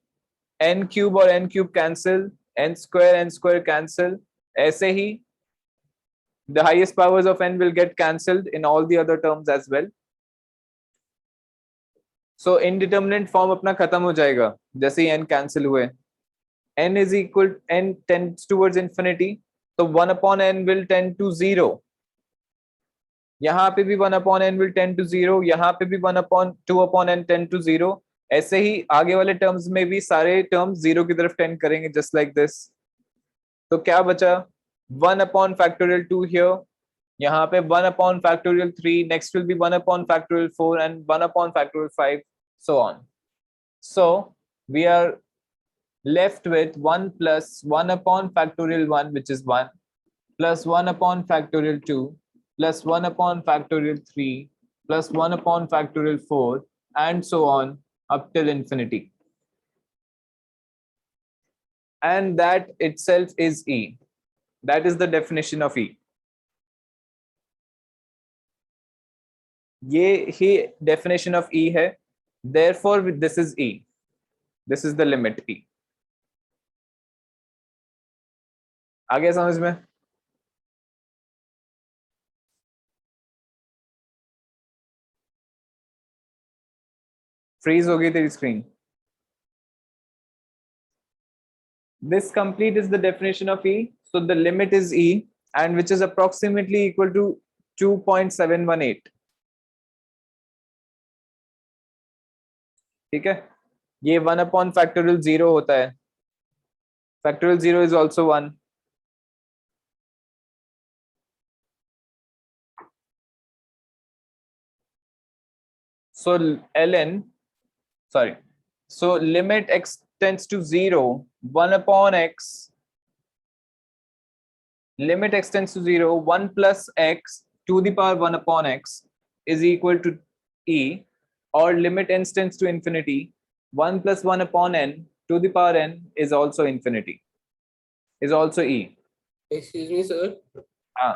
n cube और n cube cancel, n square cancel. ऐसे ही the highest powers of n will get cancelled in all the other terms as well. So indeterminate form अपना खत्म हो जाएगा जैसे ही n cancel हुए. n is equal, n tends towards infinity, तो 1 upon n will tend to 0. यहाँ पे भी 1 upon n will tend to 0, यहाँ पे भी 2 upon n tend to 0. ऐसे ही आगे वाले टर्म्स में भी सारे टर्म्स 0 की तरफ टेंड करेंगे, जस्ट लाइक दिस. तो क्या बचा? 1 upon factorial 2 here, यहाँ पे 1 upon factorial 3, next will be 1 upon factorial 4 and 1 upon factorial 5, so on. So we are left with 1 plus 1 upon factorial 1, which is 1, plus 1 upon factorial 2, plus 1 upon factorial 3, plus 1 upon factorial 4, and so on up till infinity. And that itself is E. That is the definition of E. ये ही definition of E है. Therefore, this is E. This is the limit E. आगे समझ में? Freeze हो गई तेरी screen. This complete is the definition of E. So the limit is E, and which is approximately equal to 2.718. ठीक है, ये 1 upon factorial 0 होता है. Factorial 0 is also 1. So so limit x tends to 0, 1 upon x, limit x tends to 0, 1 plus x to the power 1 upon x is equal to E, or limit n tends to infinity, 1 plus 1 upon n to the power n is also infinity, is also E. Excuse me, sir. हाँ.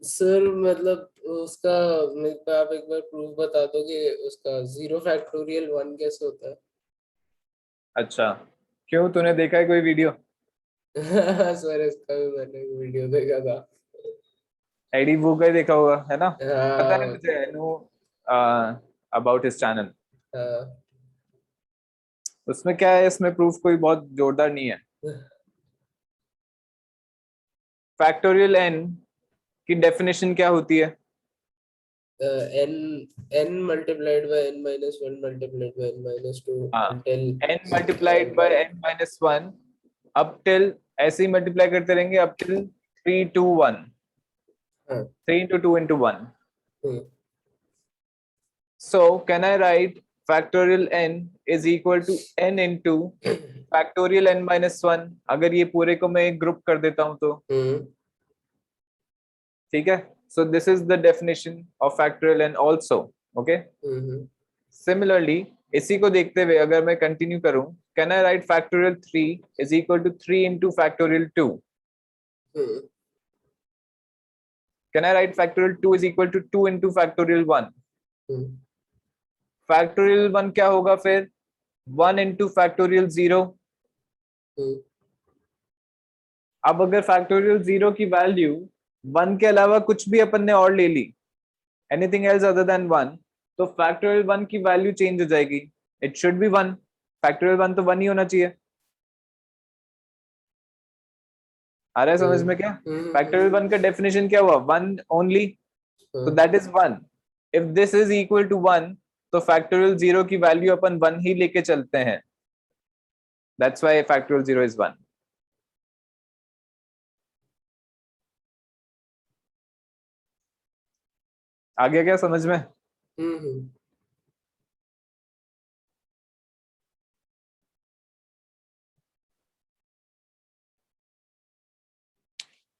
Sir मतलब उसका मेरे को आप एक बार proof बता दो कि उसका 0 फैक्टोरियल 1 कैसे होता है. अच्छा, क्यों, तूने देखा है कोई वीडियो? सर इसका भी मैंने एक वीडियो देखा था. एडी वू का ही देखा होगा, है ना? पता है हाँ. मुझे, I know about his channel. हाँ. उसमें क्या है, इसमें प्रूफ कोई बहुत जोरदार नहीं है. फैक्टोरियल n की डेफिनेशन क्या होती है? n multiplied by n minus 1 multiplied by n minus 2 until n multiplied by n minus 1 up till, ऐसे ही मल्टीप्लाई करते रहेंगे up till 3 to 1. 3 into 2 into 1. So can I write factorial n is equal to n into factorial n minus 1? अगर ये पूरे को मैं एक group कर देता हूं तो ठीक है, so this is the definition of factorial and also okay. Similarly इसी को देखते हुए अगर मैं कंटिन्यू करूं, can I write factorial 3 is equal to 3 into factorial 2? Can I write factorial 2 is equal to 2 into factorial 1? Factorial 1 क्या होगा फिर? 1 इंटू फैक्टोरियल 0। अब अगर फैक्टोरियल 0 की वैल्यू 1 के अलावा कुछ भी अपन ने और ले ली, एनीथिंग एल्स अदर देन 1, तो फैक्टोरियल 1 की वैल्यू चेंज हो जाएगी। It should be 1। फैक्टोरियल 1 तो 1 ही होना चाहिए। आ रहा है समझ में क्या? फैक्टोरियल 1 का डेफिनेशन क्या हुआ? 1 ओनली, तो that is 1। If this is equal to 1 तो फैक्टोरियल 0 की वैल्यू अपन 1 ही लेके चलते हैं। That's why factorial 0 is 1। आ गया क्या समझ में?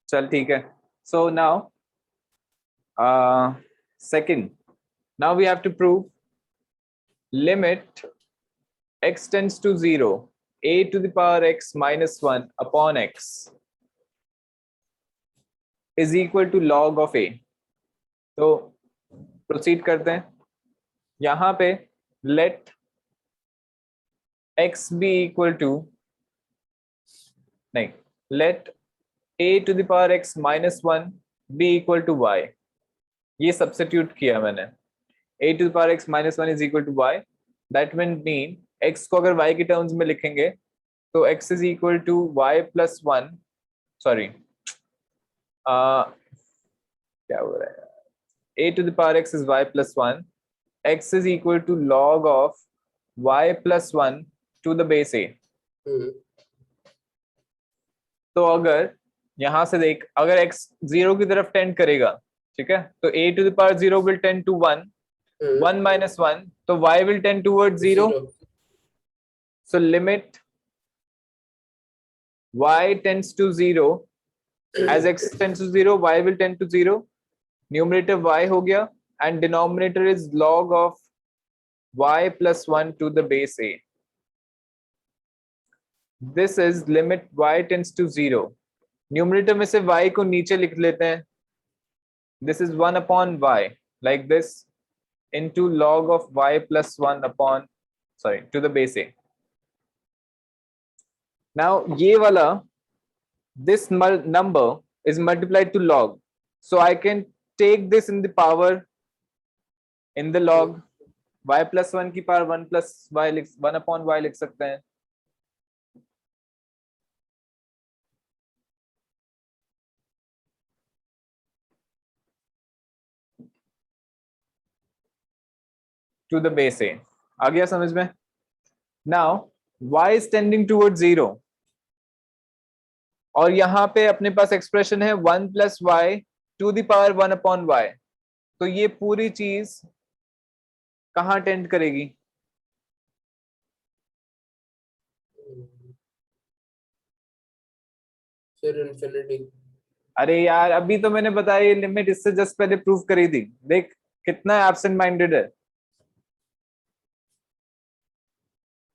चल ठीक है। So now second, now we have to prove limit x tends to 0 a to the power x minus 1 upon x is equal to log of a। तो प्रोसीड करते हैं। यहां पे let x be equal to, नहीं, let a to the power x minus 1 be equal to y। ये substitute किया मैंने। a to the power x minus 1 is equal to y, that will mean x को अगर y के terms में लिखेंगे तो x is equal to y plus 1, sorry क्या हो रहा है, a to the power x is y plus 1, x is equal to log of y plus 1 to the base a। तो अगर यहां से देख, अगर x 0 की तरफ टेंड करेगा, ठीक है, तो a to the power 0 will tend to 1, 1 minus 1, तो y will tend towards 0। So limit y tends to 0, as x tends to 0, y will tend to 0। Numerator y हो गया and denominator is log of y plus 1 to the base a। This is limit y tends to 0। Numerator में से y को नीचे लिख लेते हैं। This is 1 upon y, like this, into log of y plus 1 upon, sorry, to the base a। Now ये वाला, this number is multiplied to log, so I can take this in the power, in the log, y plus 1 की power 1 plus y, 1 upon y लिख सकते हैं। to the base a। आ गया समझ में? Now y is tending towards 0, और यहां पे अपने पास एक्सप्रेशन है 1 plus y to the power 1 upon y। तो ये पूरी चीज कहां टेंड करेगी? फिर इंफिनिटी। अरे यार अभी तो मैंने बताया, ये लिमिट इससे जस्ट पहले प्रूव करी थी। देख कितना एब्सेंट माइंडेड है।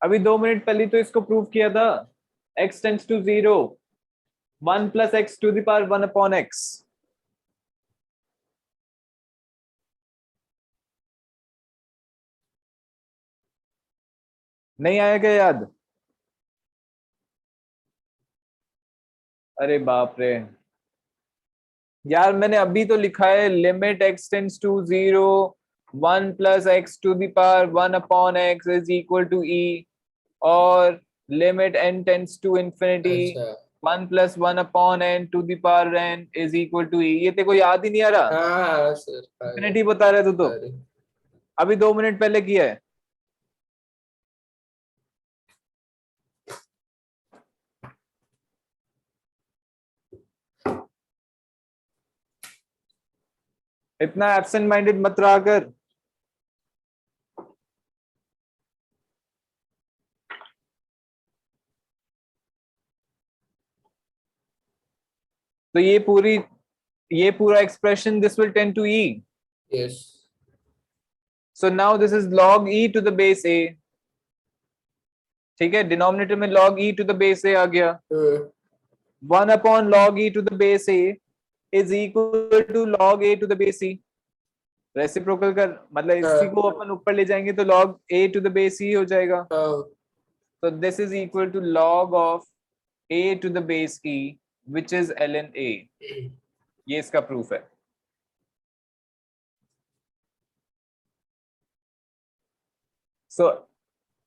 अभी 2 मिनट पहले तो इसको प्रूव किया था। x tends to 0, 1 plus x to the power 1 upon x। नहीं आया क्या याद? अरे बाप रे यार, मैंने अभी तो लिखा है limit x tends to 0, 1 plus x to the power 1 upon x is equal to e, और limit n tends to infinity 1 plus 1 upon n to the power n is equal to e। ये तेरे को याद ही नहीं आ रहा? हाँ sir, infinity बता रहे तो अभी 2 मिनट पहले किया है। इतना एब्सेंट माइंडेड मत रहा कर। तो ये पूरी ये पूरा expression this will tend to e. Yes. So now this is log e to the base a. ठीक है, डिनोमिनेटर में log e to the base a आ गया. 1 upon log e to the base a is equal to log a to the base e. Reciprocal कर मतलब इसी को अपन ऊपर ले जाएंगे तो log a to the base e हो जाएगा. So this is equal to log of a to the base e which is ln a. ये इसका प्रूफ है. So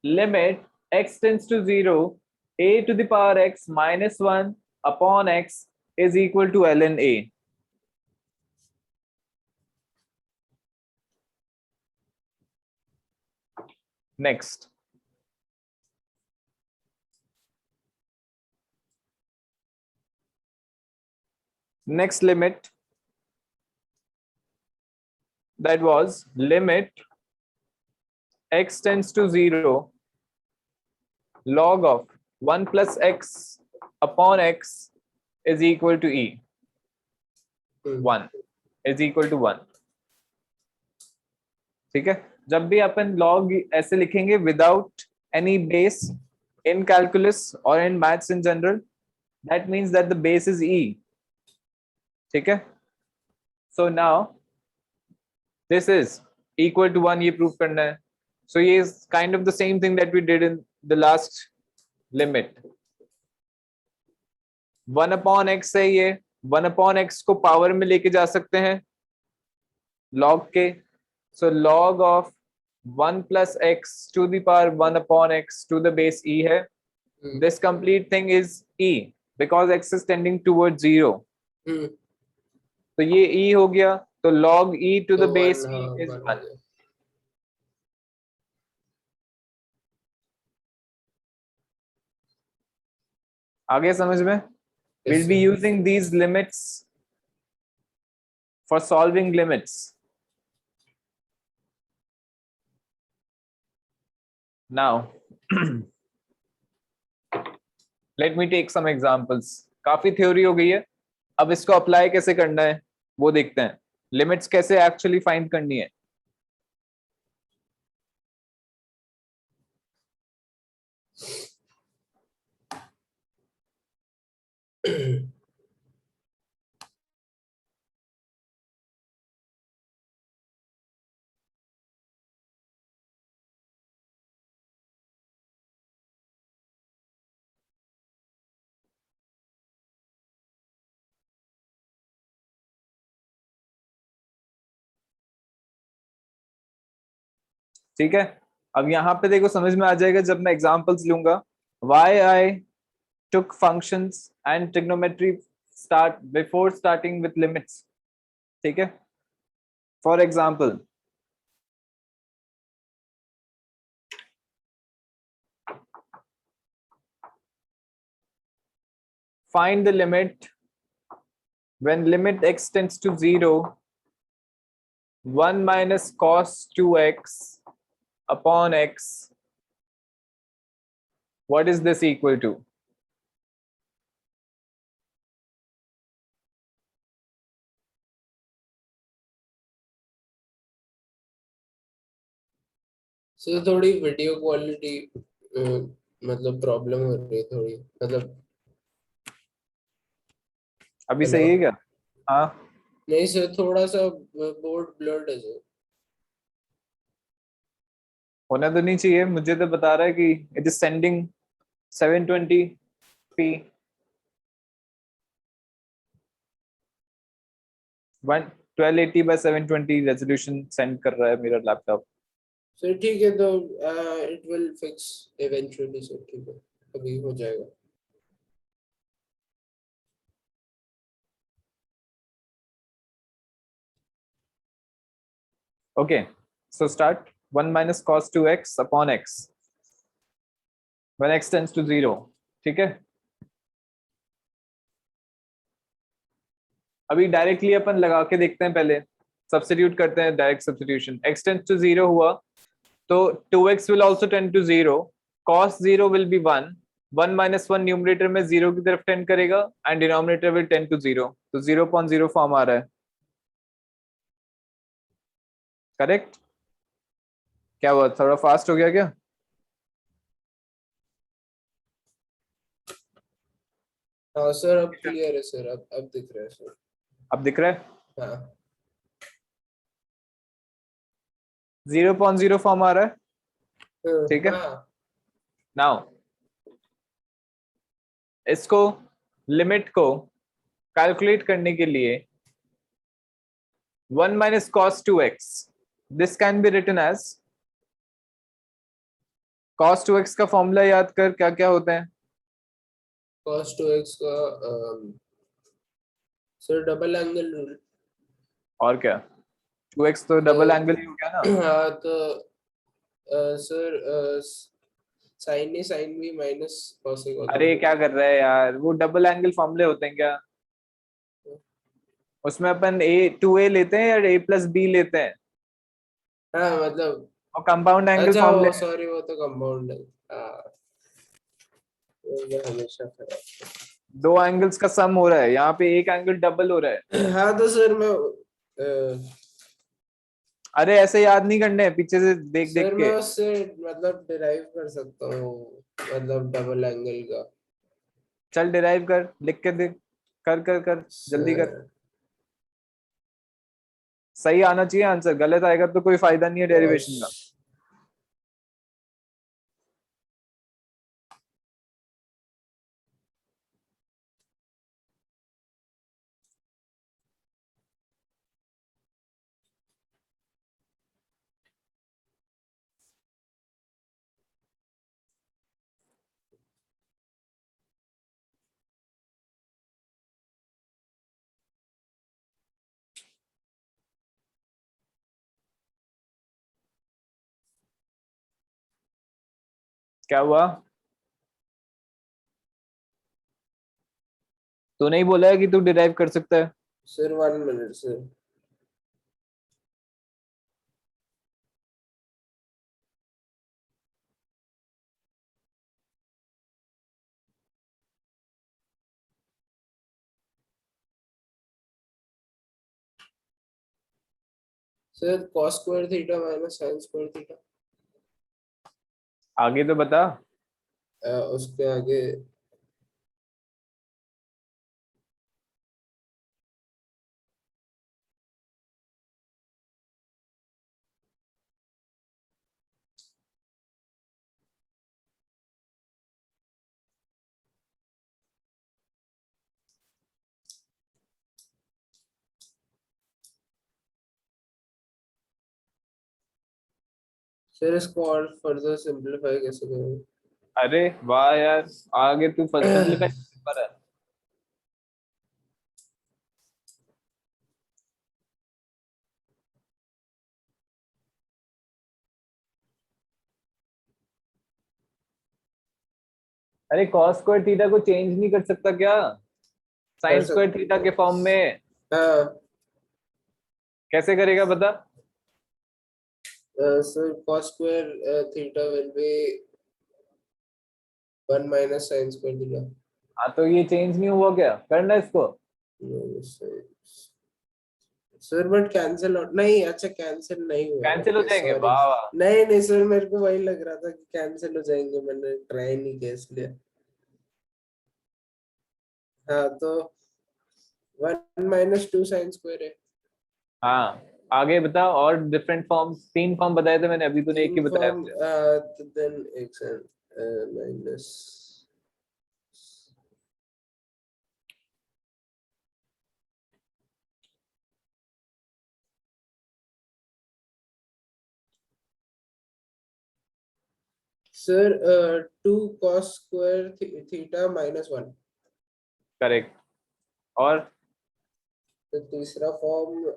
limit x tends to 0 a to the power x minus 1 upon x is equal to ln a. Next. Next limit, that was limit x tends to 0 log of 1 plus x upon x is equal to e. 1 is equal to 1. ठीक है, जब भी अपन log ऐसे लिखेंगे without any base in calculus or in maths in general, that means that the base is e. ठीक है, so now this is equal to 1, ये prove करना है. So ये is kind of the same thing that we did in the last limit. 1 upon x है, ये 1 upon x को power में लेके जा सकते हैं log के. So log of 1 plus x to the power 1 upon x to the base e है. This complete thing is e because x is tending towards 0. तो ये e हो गया, तो log e to the base e is 1. आगे समझ में? We'll be using these limits for solving limits. Now, let me take some examples. काफी theory हो गई है, अब इसको अप्लाई कैसे करना है वो देखते हैं. लिमिट्स कैसे एक्चुअली फाइंड करनी है. ठीक है, अब यहाँ पे देखो समझ में आ जाएगा जब मैं एग्जांपल्स लूंगा. Why I took functions and trigonometry start before starting with limits. ठीक है, for example, find the limit when limit x tends to 0 1 minus cos 2x upon x. What is this equal to? So थोड़ी video quality मतलब problem हो रही है थोड़ी, मतलब अभी सही है क्या? हाँ नहीं सर, थोड़ा सा बोर्ड ब्लर्ड है सर. होना तो नहीं चाहिए, मुझे तो बता रहा है कि it is sending 720p 1280 by 720 resolution send कर रहा है मेरा लैपटॉप. सर ठीक है, तो it will fix eventually sir. ठीक है, अभी हो जाएगा. Okay, so start 1 minus cos 2x upon x when x tends to 0. ठीक है, अभी डायरेक्टली अपन लगा के देखते हैं, पहले सब्स्टिट्यूट करते हैं. Direct substitution, x tends to 0 हुआ तो 2x will also tend to 0, cos 0 will be 1, 1 minus 1 numerator में 0 की तरफ टेंड करेगा and denominator will tend to 0, तो 0.0 फॉर्म आ रहा है। करेक्ट? क्या हुआ, थोड़ा फास्ट हो गया क्या? हाँ सर, अब क्लियर है सर, अब दिख रहा है सर। अब दिख रहा है? हाँ 0.0 फॉर्म आ रहा है। ठीक है, हाँ नाउ इसको, लिमिट को कैलकुलेट करने के लिए 1 minus cos 2x, this can be written as, cos 2x का फॉर्मूला याद कर, क्या क्या होता है? cos 2x का सर डबल एंगल रूल। और क्या, 2x तो डबल एंगल ही हो गया ना। हाँ तो sir sign A sine B minus cos A cos अरे क्या कर रहा है यार, वो डबल एंगल फॉर्मूले होते हैं क्या? उसमें अपन a 2a लेते हैं या a+b लेते हैं, हाँ मतलब, और कंपाउंड एंगल अच्छा फॉर्मूले वो सॉरी, वो तो कंपाउंड है। हाँ वो मैं हमेशा खराब। दो एंगल्स का सम हो रहा है, यहाँ पे एक एंगल डबल हो रहा है। हाँ तो सर मैं अरे ऐसे याद नहीं करने हैं, पीछे से देख देख सर मैं के। उससे मतलब डिराइव कर सकता हूँ, मतलब डबल एंगल का। चल डिराइव कर, लिख के देख, कर कर कर, जल्दी कर। सर सही आना चाहिए आंसर, गलत आएगा तो कोई फायदा नहीं है कॉस, डेरिवेशन का। क्या हुआ? तो नहीं बोला है कि तू डिराइव कर सकता है? Sir 1 minute sir. Sir cos square theta minus sine square theta, आगे तो बता। उसके आगे सर इसको और फर्दर सिंपलीफाई कैसे करेंगे? अरे वाह यार, आगे तू फर्स्ट सिंपलीफाई कर पा रहा है। अरे cos स्क्वायर थीटा को चेंज नहीं कर सकता क्या, कर साइन स्क्वायर सकते थीटा हैं। के फॉर्म में? हाँ कैसे करेगा बता? Sir cos square theta will B 1 minus sine square theta. हाँ तो ये चेंज नहीं हुआ क्या, करना इसको। सर बट कैंसिल नहीं, अच्छा कैंसिल नहीं हुआ, कैंसिल हो ओके जाएंगे, सॉरी। वाह वाह। नहीं नहीं सर, मेरे को वही लग रहा था कि कैंसिल हो जाएंगे, मैंने ट्राई नहीं किया इसलिए। हाँ तो 1 माइनस 2 साइन स्क्वायर है। हाँ आगे बता, और डिफरेंट फॉर्म्स, 3 फॉर्म बताए थे मैंने, अभी तूने एक ही तीन बताया फॉर्म, मुझे। तो देन एक sine minus, sir 2 cos square theta -1। Correct. और तो तीसरा फॉर्म,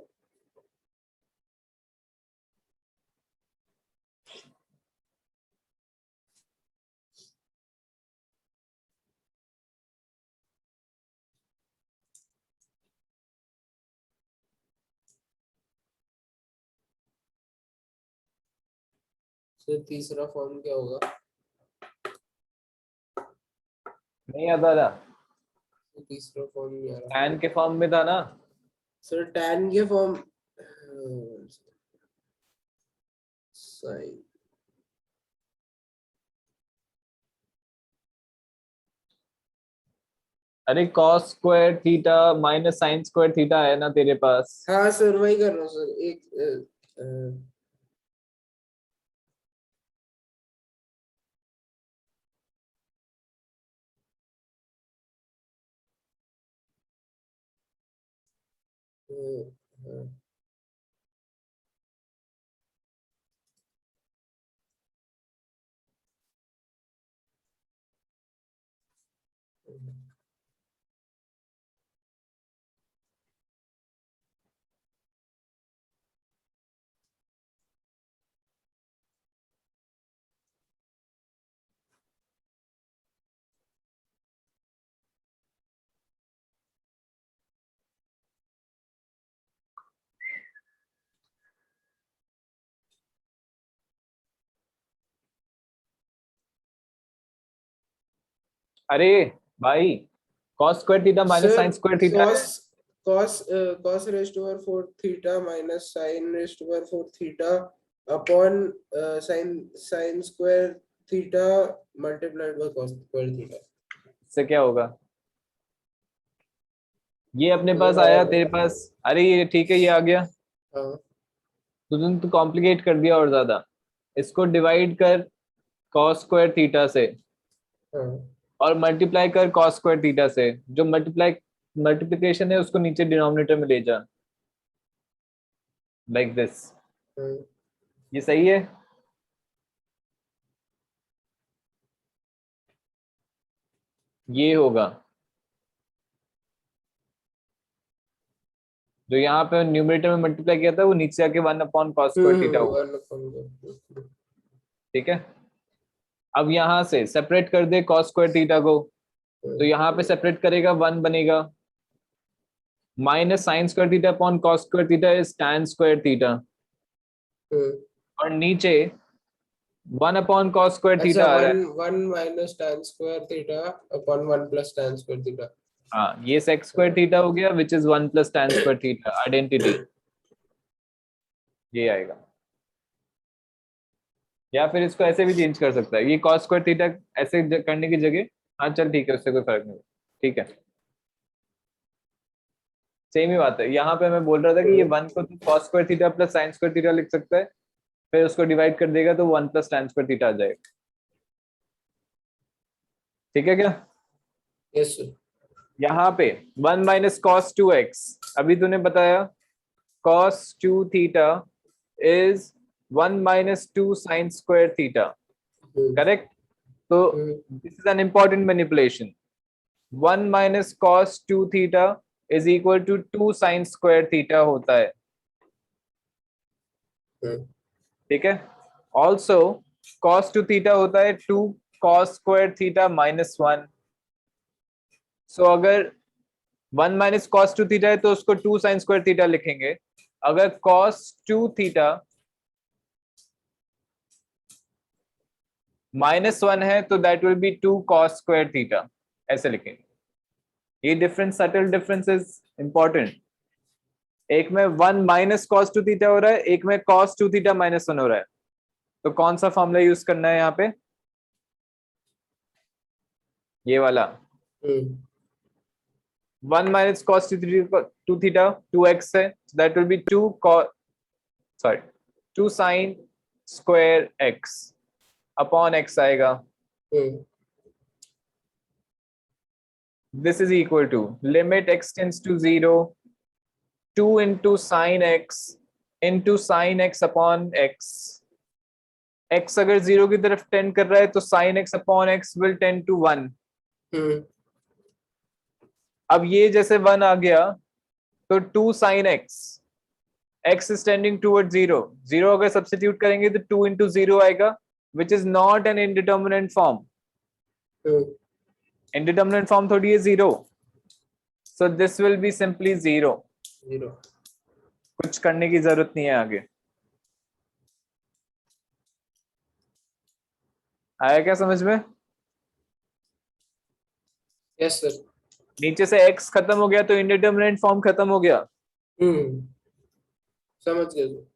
सर तीसरा फॉर्म क्या होगा? नहीं आता था, तीसरा फॉर्म नहीं आ रहा tan के फॉर्म में था ना। सर, tan के फॉर्म साइन। अरे cos square theta minus sine square theta है ना तेरे पास। हाँ सर, वही कर रहा हूँ सर। एक हाँ। अरे भाई, cos square theta minus sir, sine square theta है। cos cos cos raised to power 4 theta minus sin raised to power 4 theta upon sin square theta multiplied by cos square theta। इससे क्या होगा? ये अपने पास हाँ आया तेरे पास। अरे ये ठीक है, ये आ गया। हाँ तुमने तो कॉम्प्लिकेट कर दिया और ज्यादा। इसको डिवाइड कर cos स्क्वायर थीटा से हाँ और मल्टीप्लाई कर cos स्क्वायर थीटा से। जो मल्टीप्लिकेशन है उसको नीचे डिनोमिनेटर में ले जा, लाइक दिस। हाँ। ये सही है? ये होगा जो यहाँ पे न्यूमरेटर में मल्टीप्लाई किया था वो नीचे आके 1/cos स्क्वायर थीटा हुआ। one upon ठीक है, अब यहाँ से सेपरेट कर दे cos स्क्वायर थीटा को, तो यहाँ पे सेपरेट करेगा 1 बनेगा। Minus sine square theta upon cos square theta is tan square theta, और नीचे 1/cos स्क्वायर अच्छा, थीटा आ रहा है। 1 minus tan square theta upon 1 plus tan square theta। हाँ, ये sec स्क्वायर थीटा हो गया which is 1 + tan square theta, identity. ये आएगा, या फिर इसको ऐसे भी चेंज कर सकता है, ये cos स्क्वायर थीटा ऐसे करने की जगह। हाँ चल ठीक है, उससे कोई फर्क नहीं। ठीक है, सेम ही बात है। यहाँ पे मैं बोल रहा था कि ये 1 को तो cos square theta plus sine square theta लिख सकता है, फिर उसको डिवाइड कर देगा तो 1 + tan स्क्वायर थीटा आ जाएगा। ठीक है क्या? Yes sir. यहाँ पे 1 - cos 2x, अभी तूने बताया cos 2 theta is 1 - 2 sin square theta, correct? तो this is an important manipulation. 1 - cos 2 theta is equal to 2 sin square theta होता है। ठीक है, ऑल्सो cos 2 थीटा होता है 2 cos स्क्वायर थीटा -1। सो अगर 1 - cos 2 थीटा है तो उसको 2 sin स्क्वायर थीटा लिखेंगे। अगर cos 2 थीटा -1 है तो that will B 2 cos square theta, ऐसे लिखेंगे। ये difference, subtle difference is important. एक में 1 - cos 2 थीटा हो रहा है, एक में cos 2 थीटा -1 हो रहा है। तो कौन सा फॉर्मूला यूज करना है यहाँ पे? ये वाला। 1 - cos 2 थीटा 2x है, that will B 2 cos, sorry 2 sin square x upon x आएगा। This is equal to limit x tends to 0, 2 into sin x into sin x upon x। x अगर 0 की तरफ टेंड कर रहा है तो sin x upon x will tend to 1। अब ये जैसे 1 आ गया तो 2 sin x, x is tending towards 0, 0 अगर सब्स्टिट्यूट करेंगे तो 2 into 0 आएगा, which is not an indeterminate form। indeterminate form थोड़ी है 0, so this will be simply 0। कुछ करने की जरूरत नहीं है आगे। आया क्या समझ में? Yes sir. नीचे से x खत्म हो गया तो इंडिटरमिनेट फॉर्म खत्म हो गया। समझ गए sir.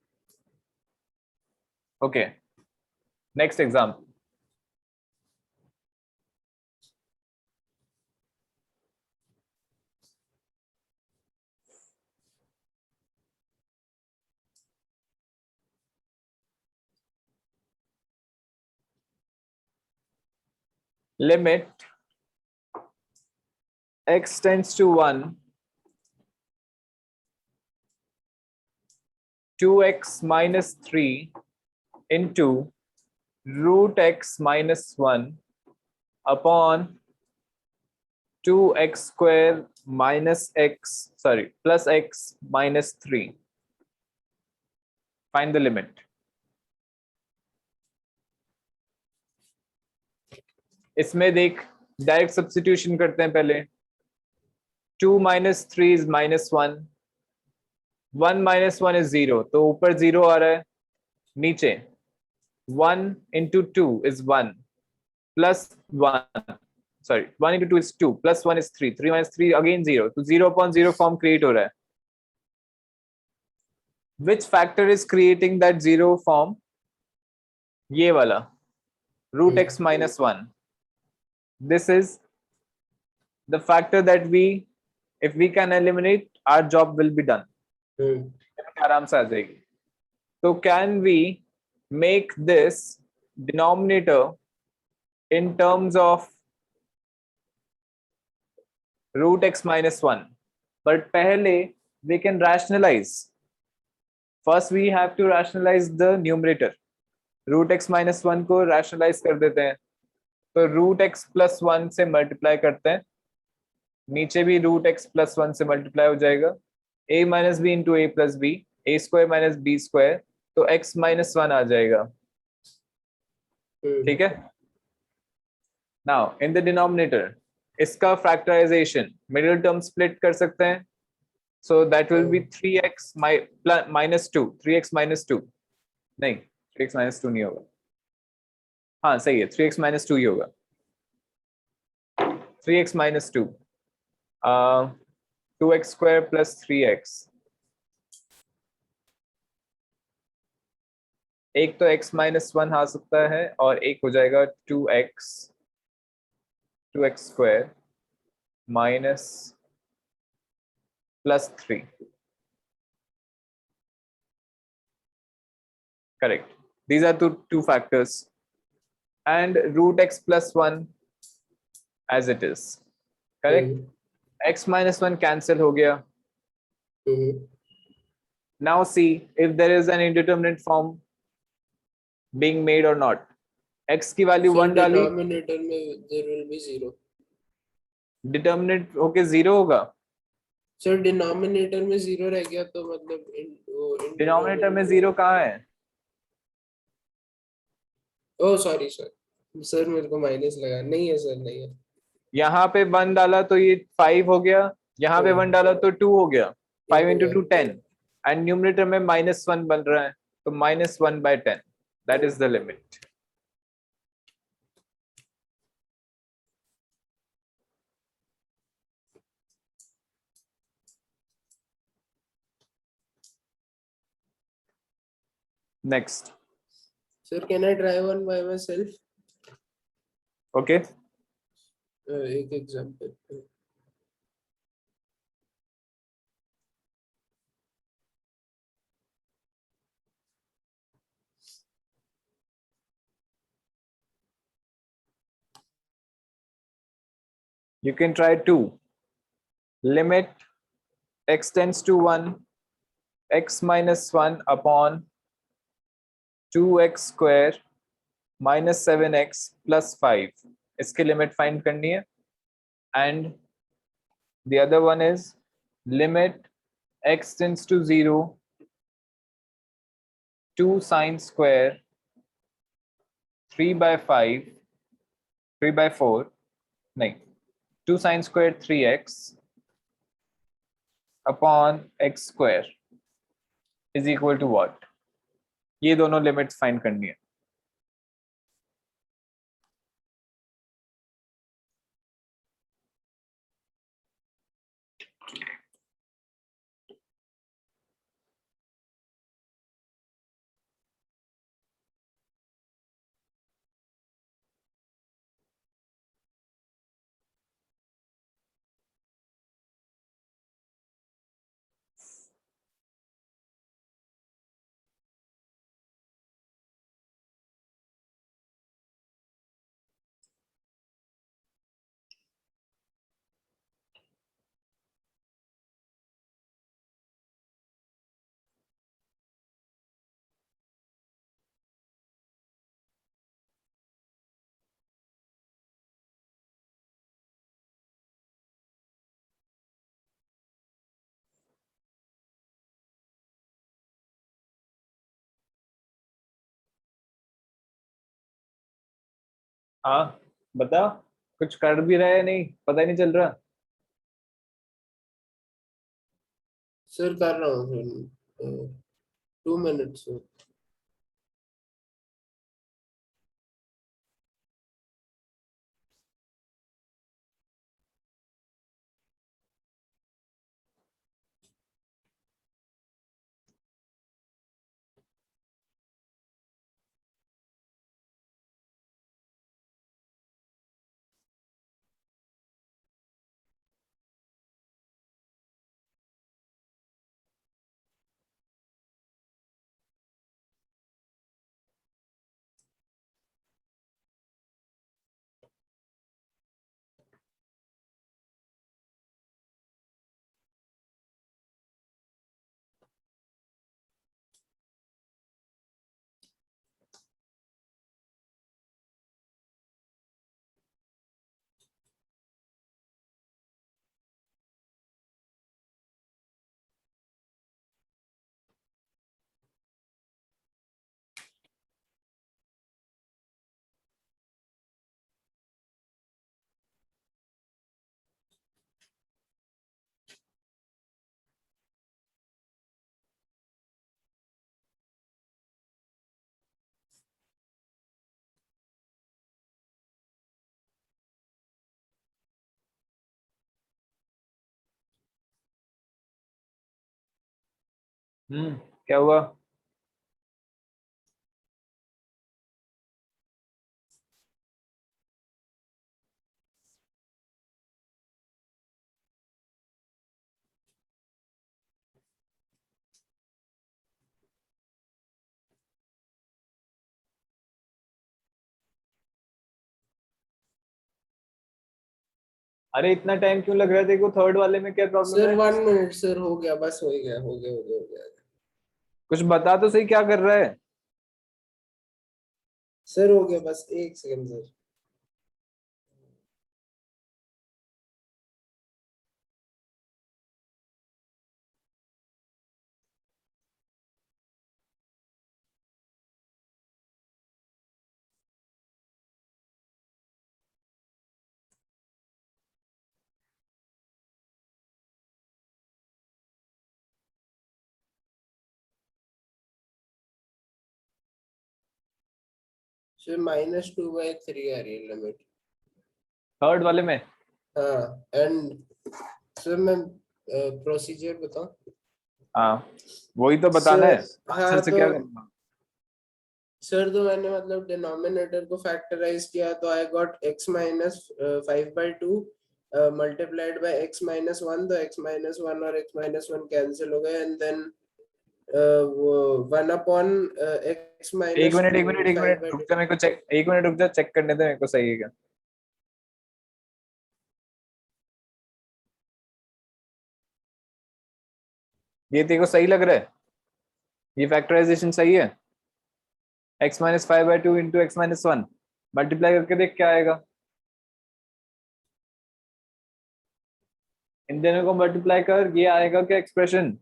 Okay, next example. Limit x tends to 1, 2x minus 3 into root x minus 1 upon 2x square minus x, sorry, plus x minus 3. Find the limit. इसमें देख, डायरेक्ट सब्स्टिट्यूशन करते हैं पहले। 2 minus 3 is minus 1, 1 minus 1 is 0, तो ऊपर 0 आ रहा है, नीचे 1 into 2 is 1 plus 1, sorry, 1 into 2 is 2 plus 1 is 3, 3 minus 3 again 0, तो 0 upon 0 form create हो रहा है। Which factor is creating that 0 form? ये वाला root x minus 1. This is the factor that we, if we can eliminate, our job will be done. आराम से आ जाएगी। तो can we make this denominator in terms of root x minus 1? But पहले we can rationalize. First we have to rationalize the numerator. root x minus 1 को rationalize कर देते हैं, तो root x plus 1 से multiply करते हैं, नीचे भी root x plus 1 से multiply हो जाएगा, a minus b into a plus b, a square minus b square, तो x minus 1 आ जाएगा। ठीक है। Now in the denominator इसका factorization middle term split कर सकते हैं, so that will be 3x minus 2, 3x minus 2, नहीं 3x minus 2 नहीं होगा, हाँ सही है, 3x minus 2 ही होगा, 3x minus 2, 2x square plus 3x, एक तो x minus 1 आ सकता है और एक हो जाएगा 2x square minus plus 3. Correct. These are two factors, and root x plus 1 as it is. Correct. X minus 1 cancel हो गया. Now see if there is an indeterminate form being made or not. X की value 1 डाली, denominator में there will be 0. determinate होके 0 होगा। Sir denominator में 0 रह गया तो मतलब डिनोमिनेटर में 0 कहाँ है? ओह सॉरी सर मेरे को माइनस लगा, नहीं है सर, नहीं है। यहाँ पे 1 डाला तो ये 5 हो गया, यहाँ पे 1 डाला तो 2 हो गया, 5 into 2 10, एंड न्यूमरेटर में -1 बन रहा है, तो -1 by 10, that is the limit. Next. Sir, can I try one by myself? Okay. एक example. You can try 2. Limit x tends to 1, x minus 1 upon 2x square minus 7x plus 5. इसकी limit find करनी है, and the other one is limit x tends to 0, 2 sine square 3 by 5, 3 by 4, नहीं 2 sine square 3x upon x square is equal to what? ये दोनों limits find करनी है। हाँ बता, कुछ कर भी रहा है नहीं, पता ही नहीं चल रहा। सर कर रहा हूँ फिर 2 मिनट्स। क्या हुआ? अरे इतना टाइम क्यों लग रहा है? देखो थर्ड वाले में क्या प्रॉब्लम सर है? 1 मिनट सर, हो गया, बस हो गया हो गया हो गया हो गया। कुछ बता तो सही, क्या कर रहा है? सर हो गया, बस 1 सेकंड सर। सर -2/3 आ रही है लिमिट। थर्ड वाले में? हाँ एंड सर मैं प्रोसीजर बताऊं? हाँ वही तो बताना है, सर हाँ आंसर से तो क्या करना। सर तो मैंने मतलब डिनोमिनेटर को फैक्टराइज किया तो I got x-5/2 multiplied by x-1, तो x-1 और x-1 कैंसिल हो गए एंड देन वो 1 अपॉन x एक माइनस मिनट टू एक मिनट एक फाइव मिनट बाई रुक टू जा, मेरे को चेक, एक मिनट रुक जा, चेक करने दे मेरे को सही है क्या। ये तेरे को सही लग रहा है? ये फैक्टराइजेशन सही है? x-5/2 इंटू x-1 मल्टीप्लाई करके देख क्या आएगा। इन दोनों को मल्टीप्लाई कर, ये आएगा क्या एक्सप्रेशन?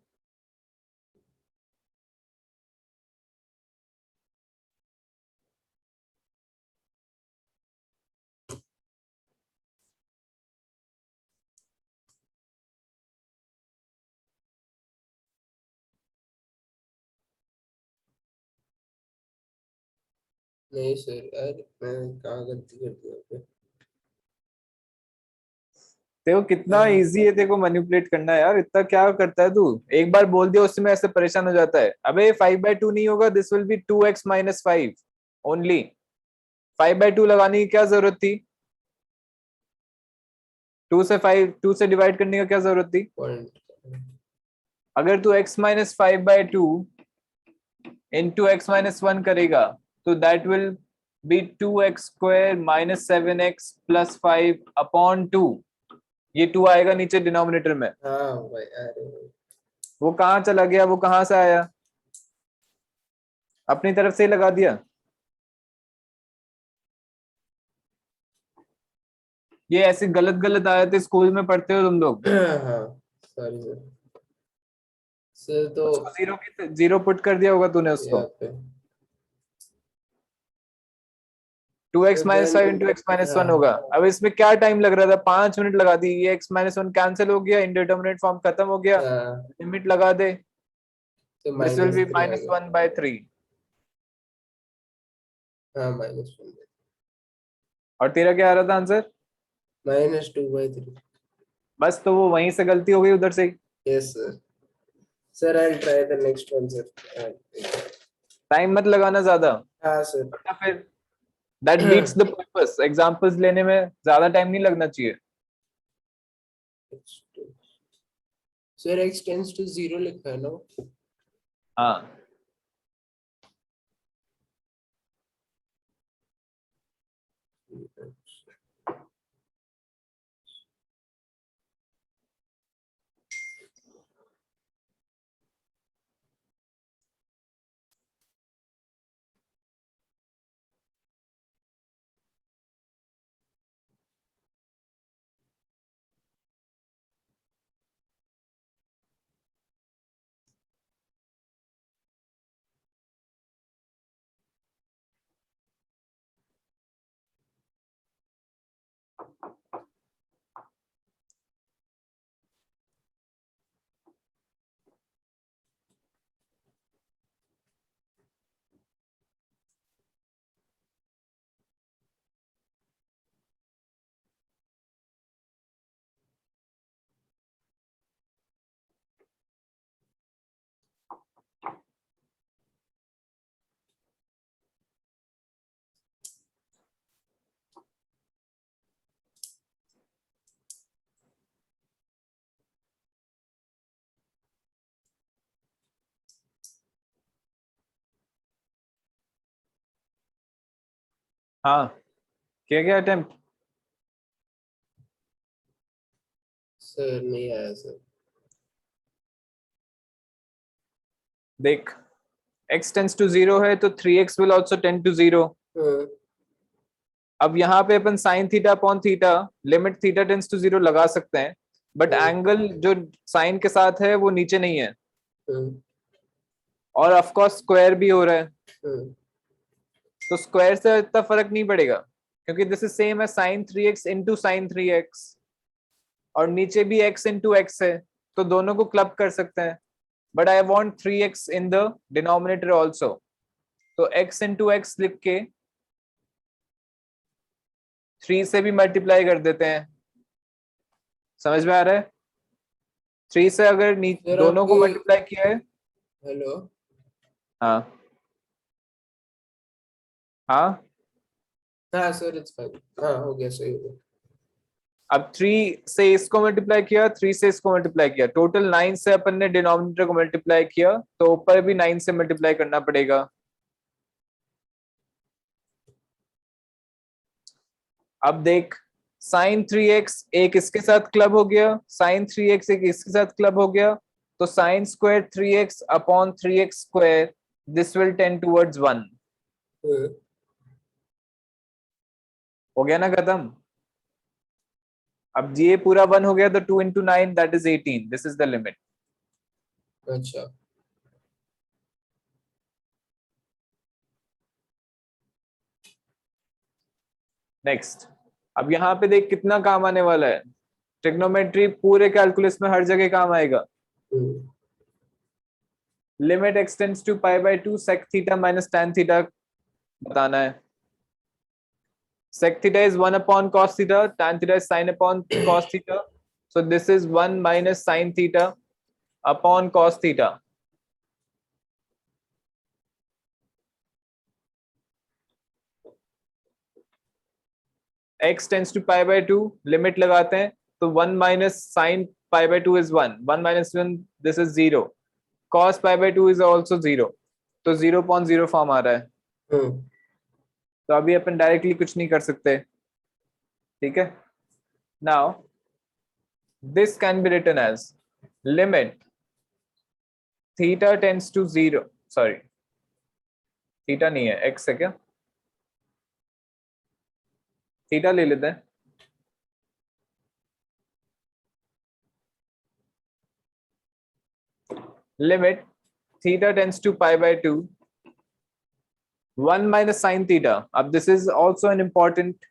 नहीं सर यार, मैं कहाँ गलती कर दिया? देखो कितना इजी है देखो मैनिपुलेट करना यार, इतना क्या करता है तू? एक बार बोल दिया उससे में ऐसे परेशान हो जाता है। अबे 5/2 नहीं होगा, this will B 2x-5 only. 5/2 लगाने की क्या जरूरत थी? 2 से डिवाइड करने का क्या जरूरत थी? पॉइंट। अगर तू x-5/2 इंटू x-1 करेगा तो that will B 2x² - 7x + 5/2। ये 2 आएगा नीचे डिनोमिनेटर में। हाँ भाई, अरे वो कहाँ चला गया? वो कहाँ से आया? अपनी तरफ से ही लगा दिया। ये ऐसे गलत गलत आयतें स्कूल में पढ़ते हो तुम लोग? हाँ सॉरी सर। सर तो उसको जीरो पुट कर दिया होगा तूने उसको। यहाँ पे 2x So minus then, 5 into x minus 1 हाँ, होगा. अब इसमें क्या टाइम लग रहा था, 5 मिनट लगा दी. ये x माइनस 1 कैंसिल हो गया, इंडिटरमिनेट फॉर्म खत्म हो गया. हाँ, लिमिट लगा दे, तो दिस विल बी -3 आ माइनस गया. 1/3. हाँ, -1 और तेरा क्या आ रहा था आंसर? -2/3. बस, तो वो वहीं से गलती हो गई उधर से ही. Yes, sir. Sir, I'll try the next one, sir. Time मत लगाना ज्यादा, हाँ sir. वरना फिर that beats the purpose. Examples लेने में ज्यादा टाइम नहीं लगना चाहिए. Sir, x tends to 0 लिखा है ना? हाँ, हाँ, किया गया अटेम्प्ट. Sir, नहीं आया sir. देख, x टेंड्स टू 0 है तो 3x will also tend to 0. हाँ, अब यहाँ पे अपन sine theta upon theta limit theta tends to 0 लगा सकते हैं, बट एंगल जो साइन के साथ है वो नीचे नहीं है, हाँ, और ऑफ कोर्स स्क्वायर भी हो रहा है, हाँ, तो स्क्वायर से इतना फर्क नहीं पड़ेगा, क्योंकि दिस इज सेम है sine 3x into sine 3x, और नीचे भी x इंटू एक्स है, तो दोनों को क्लब कर सकते हैं. But I want 3x in the denominator also, तो x इंटू एक्स लिख के 3 से भी मल्टीप्लाई कर देते हैं. समझ में आ रहा है? 3 से अगर Sir, दोनों को आपके मल्टीप्लाई किया है. हेलो. हाँ हाँ, हाँ sir, it's fine. हाँ, हो गया, सही हो गया. अब 3 से इसको मल्टीप्लाई किया, 3 से इसको मल्टीप्लाई किया, टोटल 9 से अपन ने डिनोमिनेटर को मल्टीप्लाई किया, तो ऊपर भी 9 से मल्टीप्लाई करना पड़ेगा. अब देख, साइन 3x एक इसके साथ क्लब हो गया, साइन 3x एक इसके साथ क्लब हो गया, तो sine square 3x upon 3x square, this will tend towards 1. हाँ, हो गया ना खत्म? अब ये पूरा 1 हो गया, तो 2 into 9 that is 18. This is the limit. अच्छा. नेक्स्ट, अब यहाँ पे देख कितना काम आने वाला है. ट्रिग्नोमेट्री पूरे कैलकुलस में हर जगह काम आएगा. हाँ, limit x tends to pi by 2 sec theta minus tan theta बताना है. Sec theta is 1 upon cos theta, tan theta is sin upon cos theta. So this is 1 minus sin theta upon cos theta. X tends to pi by 2, limit लगाते हैं, तो 1 minus sin pi by 2 is 1. 1 minus 1, this is 0. Cos pi by 2 is also 0. तो 0.0 form आ रहा है. हाँ, तो अभी अपन directly कुछ नहीं कर सकते. ठीक है. Now this can be written as limit theta tends to 0. Sorry, theta नहीं है, x है क्या? थीटा ले लेते हैं. Limit theta tends to pi by 2, 1 minus sin theta. अब this is also an important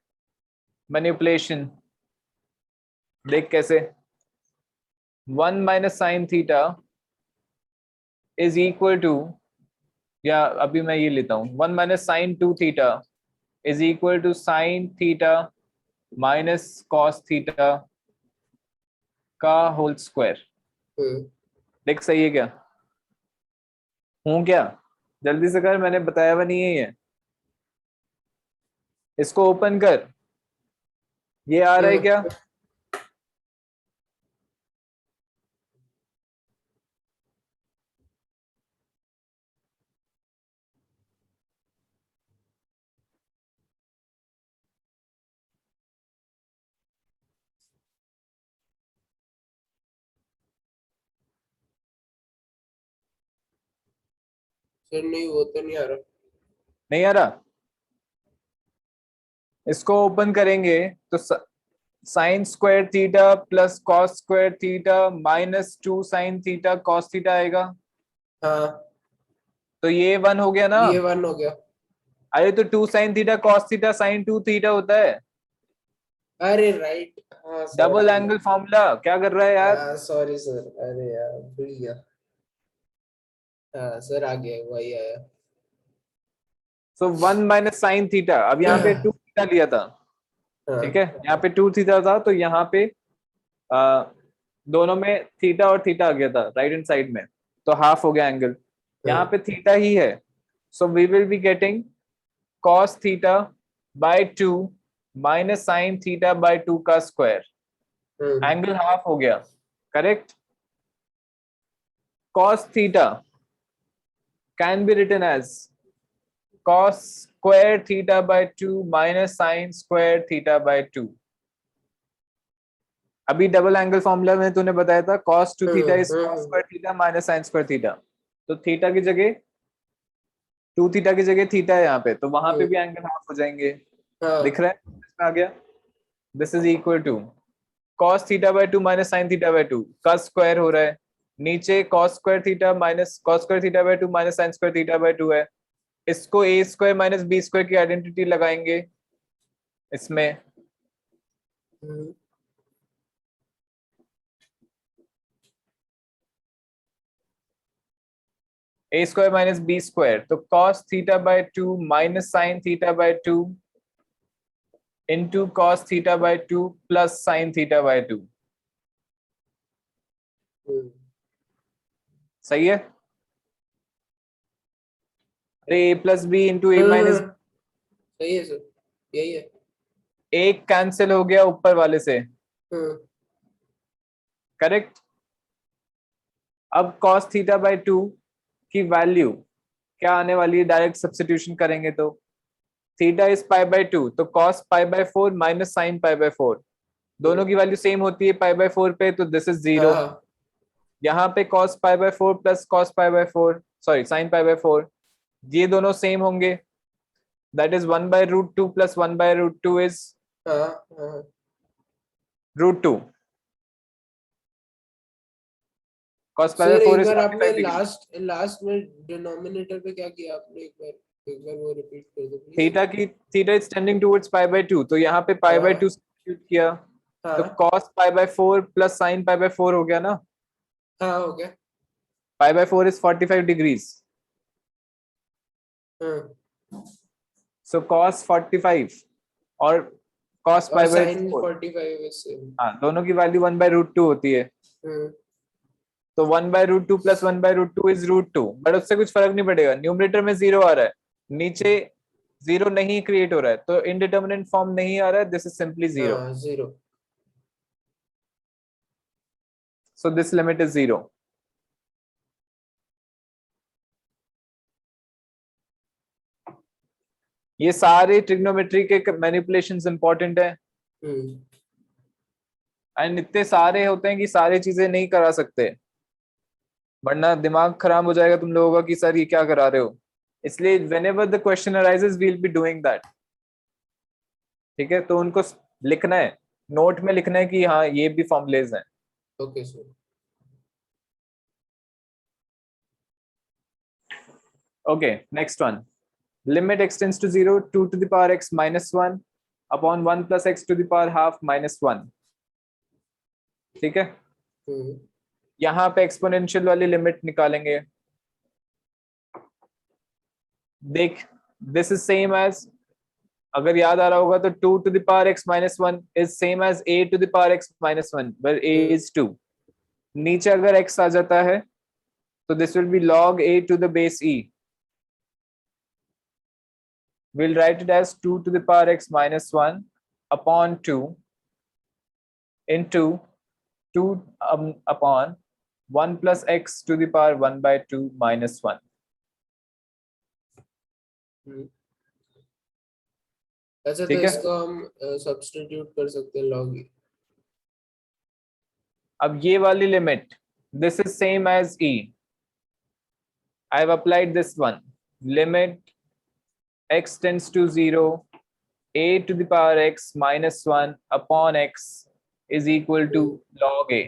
manipulation. देख कैसे 1 minus sin theta is equal to, या अभी मैं ये लेता हूँ 1 minus sin 2 theta is equal to sin theta minus cos theta का होल स्क्वायर. देख सही है क्या? हूँ क्या? जल्दी से कर, मैंने बताया हुआ नहीं है ये. इसको ओपन कर. ये आ रहा है क्या? सर नहीं, वो तो नहीं आ रहा. नहीं आ रहा? इसको ओपन करेंगे तो sine square theta plus cos square theta minus 2 sine theta cos theta आएगा. हाँ, तो ये 1 हो गया ना. ये 1 हो गया. अरे तो 2 sine theta cos theta sine 2 theta होता है. अरे राइट. हाँ डबल एंगल फॉर्मूला. क्या कर रहा है यार? सॉरी सर, अरे यार भूल गया. हाँ सर, आ गया, वही आया. सो 1 माइनस साइन थीटा. अब यहाँ पे 2 थीटा लिया था. हाँ. ठीक है, यहाँ पे 2 थीटा था तो यहाँ पे दोनों में थीटा और थीटा आ गया था राइट हैंड साइड में, तो हाफ हो गया एंगल. यहाँ पे थीटा ही है, so we will be getting cos theta by 2 minus sine theta by 2 का स्क्वायर. एंगल हाफ हो गया. Correct. cos theta can be written as cos square theta by 2 minus sin square theta by 2. अभी double angle formula में तूने बताया था cos 2 theta is cos square theta minus sin square theta. तो theta की जगह 2 थीटा की जगह थीटा है यहाँ पे, तो वहां पे भी एंगल हाफ हो जाएंगे. दिख रहा है? इसमें आ गया. This is equal to cos theta by 2 minus sin theta by 2 का स्क्वायर हो रहा है. नीचे cos square theta minus cos square theta by 2 minus sin square theta by 2 है. इसको A square minus B square की आइडेंटिटी लगाएंगे इसमें. A square minus B square, तो cos theta by 2 minus sine theta by 2 into cos theta by 2 plus sign theta by 2. सही है? अरे ए plus B into ए minus. सही है सर, यही है. एक कैंसिल हो गया ऊपर वाले से. करेक्ट. अब cos थीटा बाय 2 की वैल्यू क्या आने वाली है? डायरेक्ट सब्स्टिट्यूशन करेंगे तो थीटा इज पाई बाय 2, तो cos pi by 4 minus sign pi by 4. दोनों की वैल्यू सेम होती है पाई बाय 4 पे, तो दिस इज 0. यहाँ पे cos pi by 4 plus cos pi by 4, sorry sine pi by 4, ये दोनों सेम होंगे. That is 1 by root 2 plus 1 by root 2 is root 2. cos pi by 4 is आपने लास्ट में डिनोमिनेटर पे क्या किया आपने? एक बार वो रिपीट कर दो please. Theta is tending towards pi by 2, तो यहाँ पे पाई बाय 2 सब्स्टिट्यूट किया, तो cos pi by 4 plus sign pi by 4 हो गया ना. हाँ, हो गया. पाई by 4 is 45 degrees. So cos 45 और cos pi bye 45 is same. हाँ, दोनों की वैल्यू 1 बाय रूट 2 होती है. तो 1 by root 2 plus 1 by root 2 is root 2, but उससे कुछ फर्क नहीं पड़ेगा. न्यूमरेटर में 0 आ रहा है, नीचे 0 नहीं क्रिएट हो रहा है, तो इनडिटरमिनेट फॉर्म नहीं आ रहा है. This is simply 0. So this limit is 0. ये सारे ट्रिग्नोमेट्री के मैनिपुलेशंस इंपॉर्टेंट है. एंड इतने सारे होते हैं कि सारी चीजें नहीं करा सकते, वरना दिमाग खराब हो जाएगा तुम लोगों का कि सर ये क्या करा रहे हो. इसलिए whenever the question arises we'll be doing that. ठीक है, तो उनको लिखना है, नोट में लिखना है कि हाँ ये भी फॉर्मुलेज हैं. Okay sir. Okay, next one. Limit x tends to 0 2 to the power x minus 1 upon 1 plus x to the power half minus 1. ठीक है, यहाँ पे एक्सपोनेंशियल वाली लिमिट निकालेंगे. देख, दिस इज सेम एज, अगर याद आ रहा होगा तो 2 to the power x minus 1 is same as a to the power x minus 1 where a is 2. नीचे अगर x आ जाता है तो this will be log a to the base e. We'll write it as 2 to the power x minus 1 upon 2 into 2 upon 1 plus x to the power 1 by 2 minus 1. अच्छा, तो इसको हम substitute कर सकते हैं log e. अब ये वाली limit, this is same as e. I have applied this one. Limit x tends to 0, a to the power x minus 1 upon x is equal to log a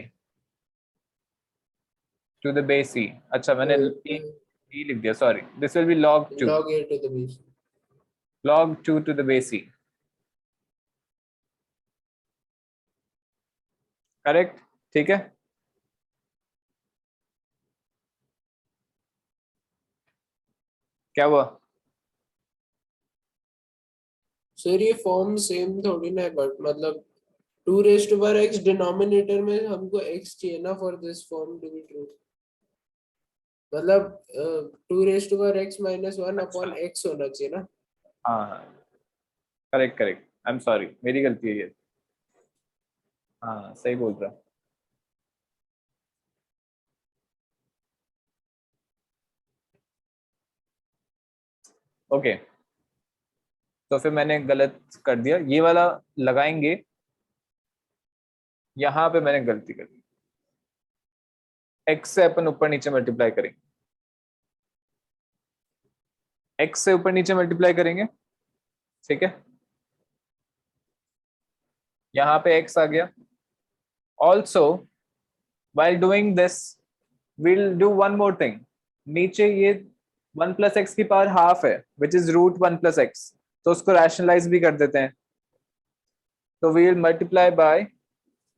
to the base e. अच्छा, मैंने e लिख दिया, sorry. This will be log 2. log a to the base. Log 2 to the base e. Correct, ठीक है. क्या हुआ? Sir ये form same थोड़ी ना है, बट मतलब 2 raised to power x denominator में हमको x चाहिए ना for this form to be true. मतलब 2 raised to power x minus 1 upon x होना चाहिए ना. हाँ, correct correct, I am sorry, मेरी गलती है ये. हाँ, सही बोल रहा. ओके, तो फिर मैंने गलत कर दिया. ये वाला लगाएंगे, यहां पे मैंने गलती कर दी. x से अपन ऊपर नीचे मल्टीप्लाई करेंगे, x से ऊपर नीचे मल्टीप्लाई करेंगे, ठीक है. यहाँ पे x आ गया. Also while doing this we'll do one more thing. नीचे ये 1 plus x की पावर हाफ है which is root 1 plus x, तो उसको रैशनलाइज भी कर देते हैं. तो we will multiply by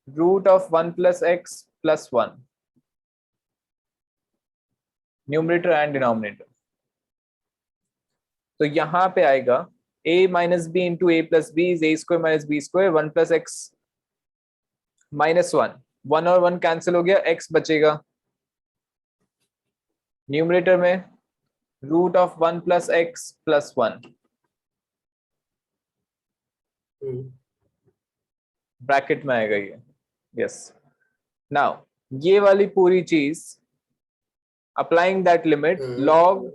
root of 1 plus x plus 1, numerator and denominator. तो यहाँ पे आएगा a minus b into a plus b is a square minus b square 1 plus x minus 1. 1 और 1 कैंसिल हो गया, x बचेगा. न्यूमरेटर में root of 1 plus x plus 1, bracket में आएगा ये. यस, नाउ ये वाली पूरी चीज applying that limit, log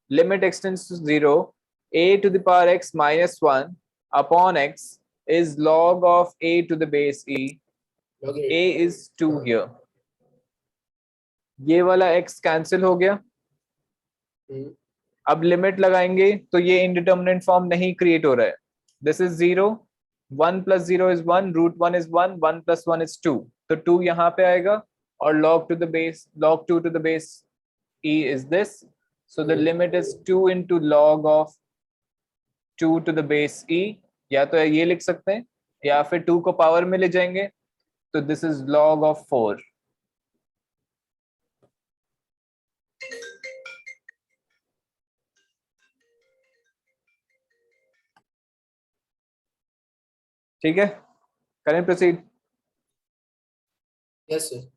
limit x tends to 0, a to the power x minus 1 upon x is log of a to the base e. a is 2 here. ये वाला x cancel हो गया. अब limit लगाएंगे तो ये इंडिटर्मिनेट फॉर्म नहीं create हो रहा है. This is 0, 1 plus 0 is 1, root 1 is 1, 1 plus 1 is 2. तो 2 यहाँ पे आएगा और log 2 to the base e is this. So the limit is 2 into log of 2 to the base e. या तो ये लिख सकते हैं या फिर 2 को पावर में ले जाएंगे, तो this is log of 4. ठीक है, करें proceed. Yes sir.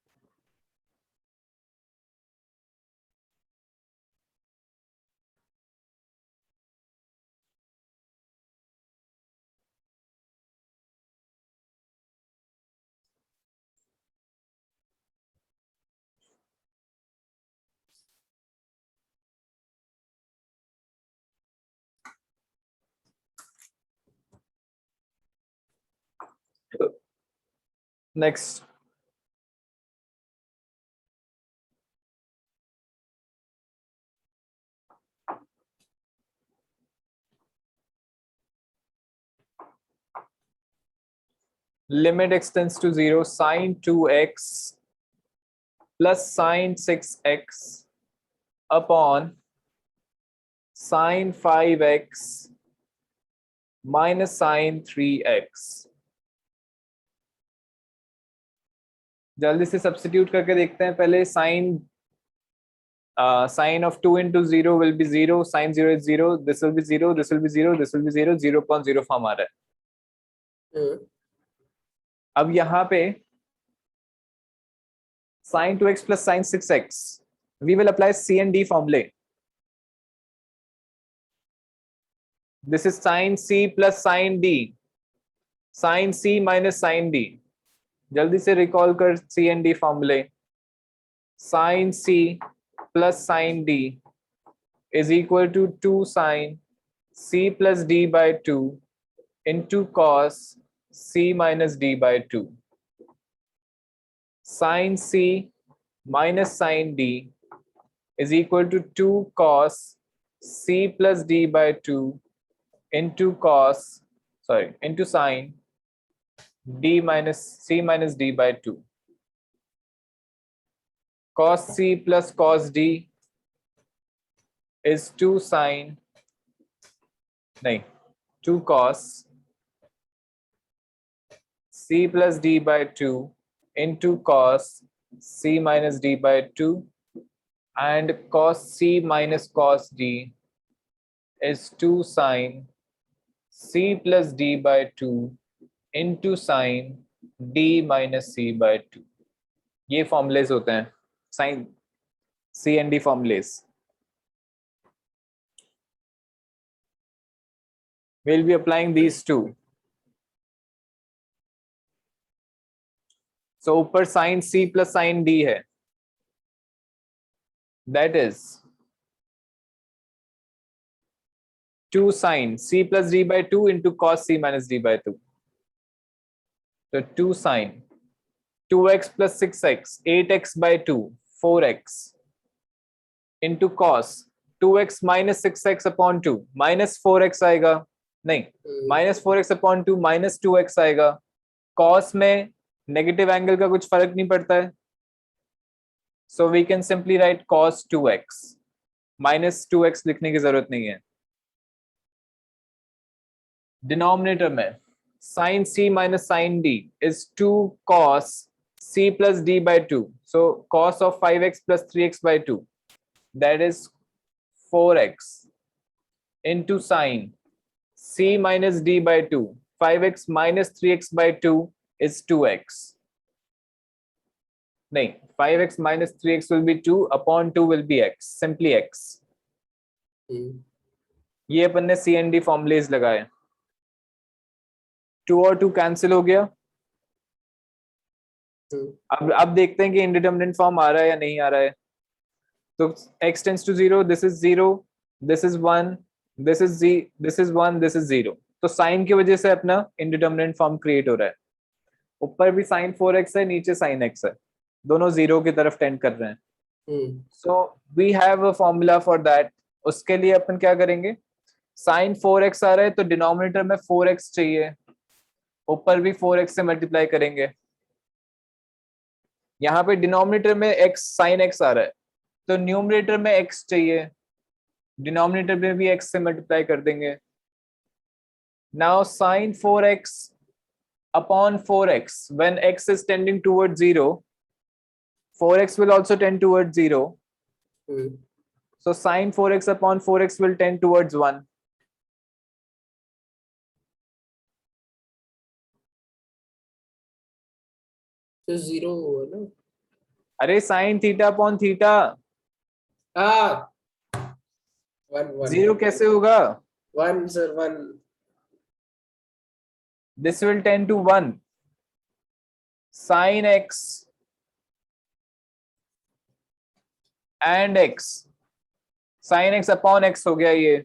Next, limit x tends to 0, sine 2x plus sine 6x upon sin 5x minus sin 3x. जल्दी से सब्स्टिट्यूट करके देखते हैं पहले. Sine of 2 into 0 will be 0, sine 0 is 0, this will be 0, this will be 0, this will be 0, 0.0 form आ रहा है. अब यहाँ पे sin 2x plus sin 6x, we will apply C and D formula. This is sin C plus sin D, sin C minus sin D. जल्दी से recall कर C and D फॉर्मूले. sin C plus sin D is equal to 2 sin C plus D by 2 into cos C minus D by 2. Sin C minus sin D is equal to 2 cos C plus D by 2 into sin D minus C minus D by 2. Cos C plus cos D is 2 cos C plus D by 2 into cos C minus D by 2, and cos C minus cos D is 2 sin C plus D by 2 into sin D minus C by 2. ये formulas होते हैं sin C and D formulas. We'll be applying these two. So ऊपर sin C plus sin D है. That is 2 sin C plus D by 2 into cos C minus D by 2. So 2 sin 2x plus 6x, 8x by 2, 4x into cos 2x minus 6x upon 2, minus 4x आएगा. नहीं, minus 4x upon 2 minus 2x आएगा. cos में negative angle का कुछ फर्क नहीं पड़ता है, so we can simply write cos 2x. minus 2x लिखने की जरूरत नहीं है. डिनोमिनेटर में sin C minus sin D is 2 cos C plus D by 2. So cos of 5x plus 3x by 2, that is 4x into sin C minus D by 2. 5x minus 3x by 2 is 2x. नहीं, 5x minus 3x will be 2 upon 2 will be x, simply x. ये अपन ने C and D formulas लगाए. 2 और 2 cancel हो गया. अब देखते हैं कि इंडिटरमिनेट फॉर्म आ रहा है या नहीं आ रहा है. तो x tends to 0, this is 0, this is 1, this is 1, this is 0. तो साइन की वजह से अपना इंडिटरमिनेट फॉर्म क्रिएट हो रहा है. ऊपर भी sin 4x है, नीचे sin x है, दोनों 0 की तरफ टेंड कर रहे हैं. So we have a formula for that. उसके लिए अपन क्या करेंगे, sin 4x आ रहा है तो डिनोमिनेटर में 4x चाहिए, ऊपर भी 4x से मल्टीप्लाई करेंगे. यहाँ पे डिनोमिनेटर में x sin x आ रहा है तो न्यूमरेटर में x चाहिए, डिनोमिनेटर में भी x से मल्टीप्लाई कर देंगे. Now sin 4x upon 4x, when x is tending towards 0, 4x will also tend towards 0. So sin 4x upon 4x will tend towards 1. तो 0 हुआ ना. अरे sin थीटा अपॉन थीटा, 0 कैसे होगा? 1 sir, 1. This will tend to 1. Sin x and x, sin x upon x हो गया ये,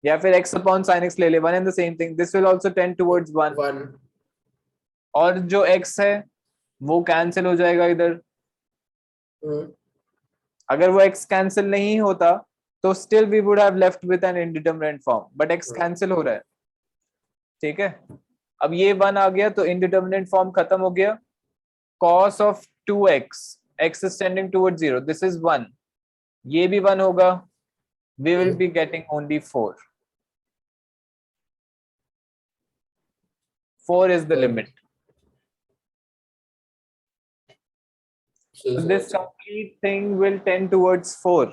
या फिर x upon sin x ले ले, one and the same thing. This will also tend towards 1. 1. और जो x है वो कैंसिल हो जाएगा इधर. अगर वो x कैंसिल नहीं होता तो still we would have left with an indeterminate form, but x cancel हो रहा है. ठीक है, अब ये 1 आ गया तो indeterminate form खत्म हो गया. cos of 2x, x is tending towards 0, this is 1. ये भी 1 होगा, we will be getting only 4. 4 is the limit. So this complete thing will tend towards 4.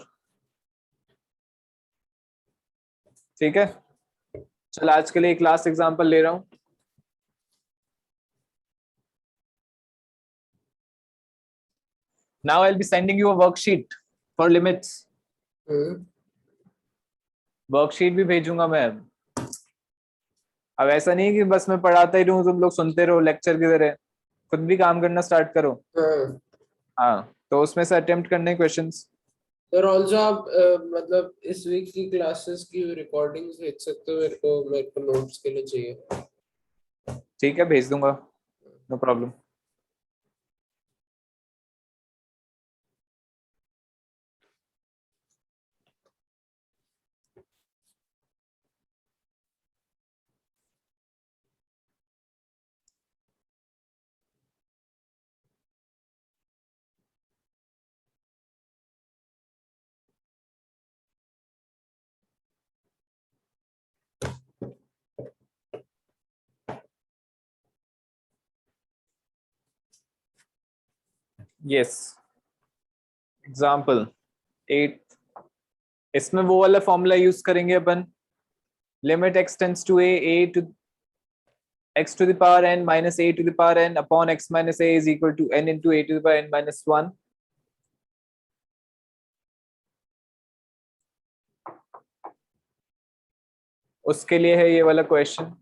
ठीक है, चल आज के लिए एक लास्ट एग्जांपल ले रहा हूं. Now I'll be sending you a worksheet for limits. Worksheet भी भेजूंगा मैं. अब ऐसा नहीं है कि बस मैं पढ़ाता ही रहूं, तुम लोग सुनते रहो लेक्चर की तरह. खुद भी काम करना स्टार्ट करो. हाँ, तो उसमें से अटेम्प्ट करने क्वेश्चंस. सर ऑल्सो आप मतलब इस वीक की क्लासेस की रिकॉर्डिंग्स भेज सकते हो मेरे को नोट्स के लिए चाहिए. ठीक है, भेज दूंगा, नो प्रॉब्लम. Yes, example 8. इसमें वो वाला फॉर्मूला यूज करेंगे अपन. Limit x tends to a to x to the power n minus a to the power n upon x minus a is equal to n into a to the power n minus 1. उसके लिए है ये वाला question.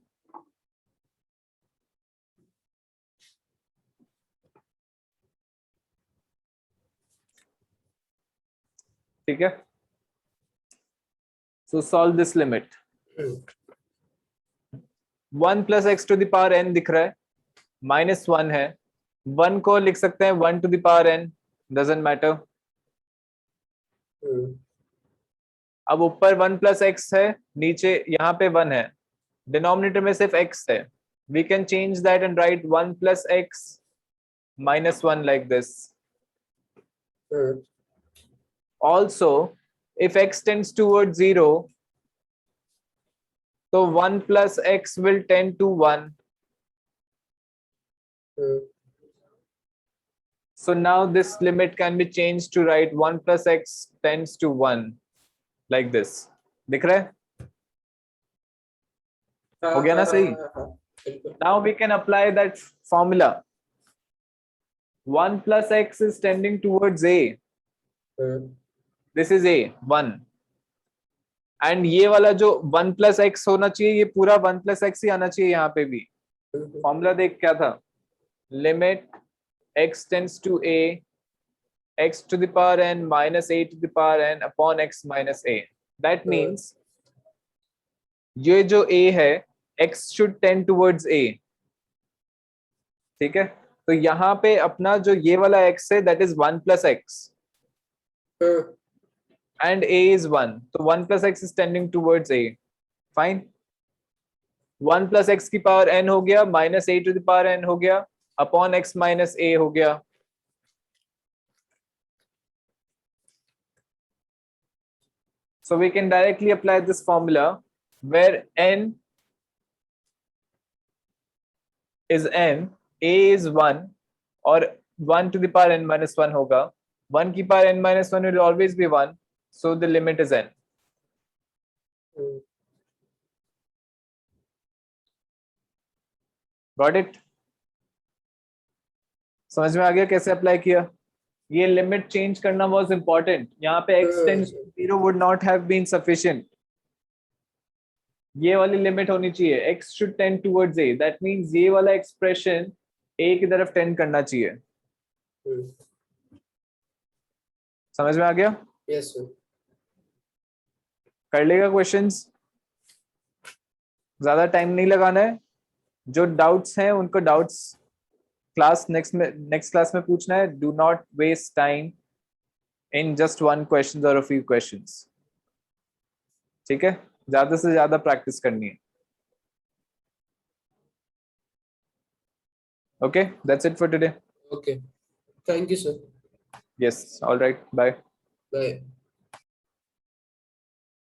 ठीक है, so solve this limit. 1 plus x to the power n दिख रहा है, minus 1 है. 1 को लिख सकते हैं 1 to the power n, doesn't matter. अब ऊपर 1 plus x है, नीचे यहाँ पे 1 है, डिनोमिनेटर में सिर्फ x है. We can change that and write 1 plus x minus 1 like this. Also, if x tends towards 0, so 1 plus x will tend to 1. So now this limit can be changed to write 1 plus x tends to 1 like this. दिख रहा है? हो गया ना सही? Now we can apply that formula. 1 plus x is tending towards a. This is a 1. And ये वाला जो 1 plus x होना चाहिए, ये पूरा 1 plus x ही आना चाहिए यहाँ पे भी. फॉर्मूला देख क्या था? Limit x tends to a, x to the power n minus a to the power n upon x minus a. That means ये जो a है, x should tend towards a. ठीक है, तो यहाँ पे अपना जो ये वाला x है, that is 1 plus x. And a is 1, so 1 plus x is tending towards a. Fine. 1 plus x की पावर n हो गया, minus a to the power n हो गया, upon x minus a हो गया. So we can directly apply this formula where n is n, a is 1 और 1 to the power n minus 1 होगा. 1 की power n minus 1 will always be 1, so the limit is n. Got it? समझ में आ गया कैसे apply किया? ये limit change करना वाज इंपॉर्टेंट. यहाँ पे x tends to 0 would not have been sufficient. ये वाली लिमिट होनी चाहिए, x should tend towards a. That means ये वाला एक्सप्रेशन a की तरफ टेंड करना चाहिए. समझ में आ गया? Yes sir. कर लेगा क्वेश्चंस, ज्यादा टाइम नहीं लगाना है. जो डाउट्स हैं उनको डाउट्स क्लास नेक्स्ट क्लास में पूछना है. Do not waste time in just one question और अ फ्यू क्वेश्चंस. ठीक है, ज्यादा से ज्यादा प्रैक्टिस करनी है. Okay, that's it for today. Okay, thank you sir. Yes, all right, bye. Bye.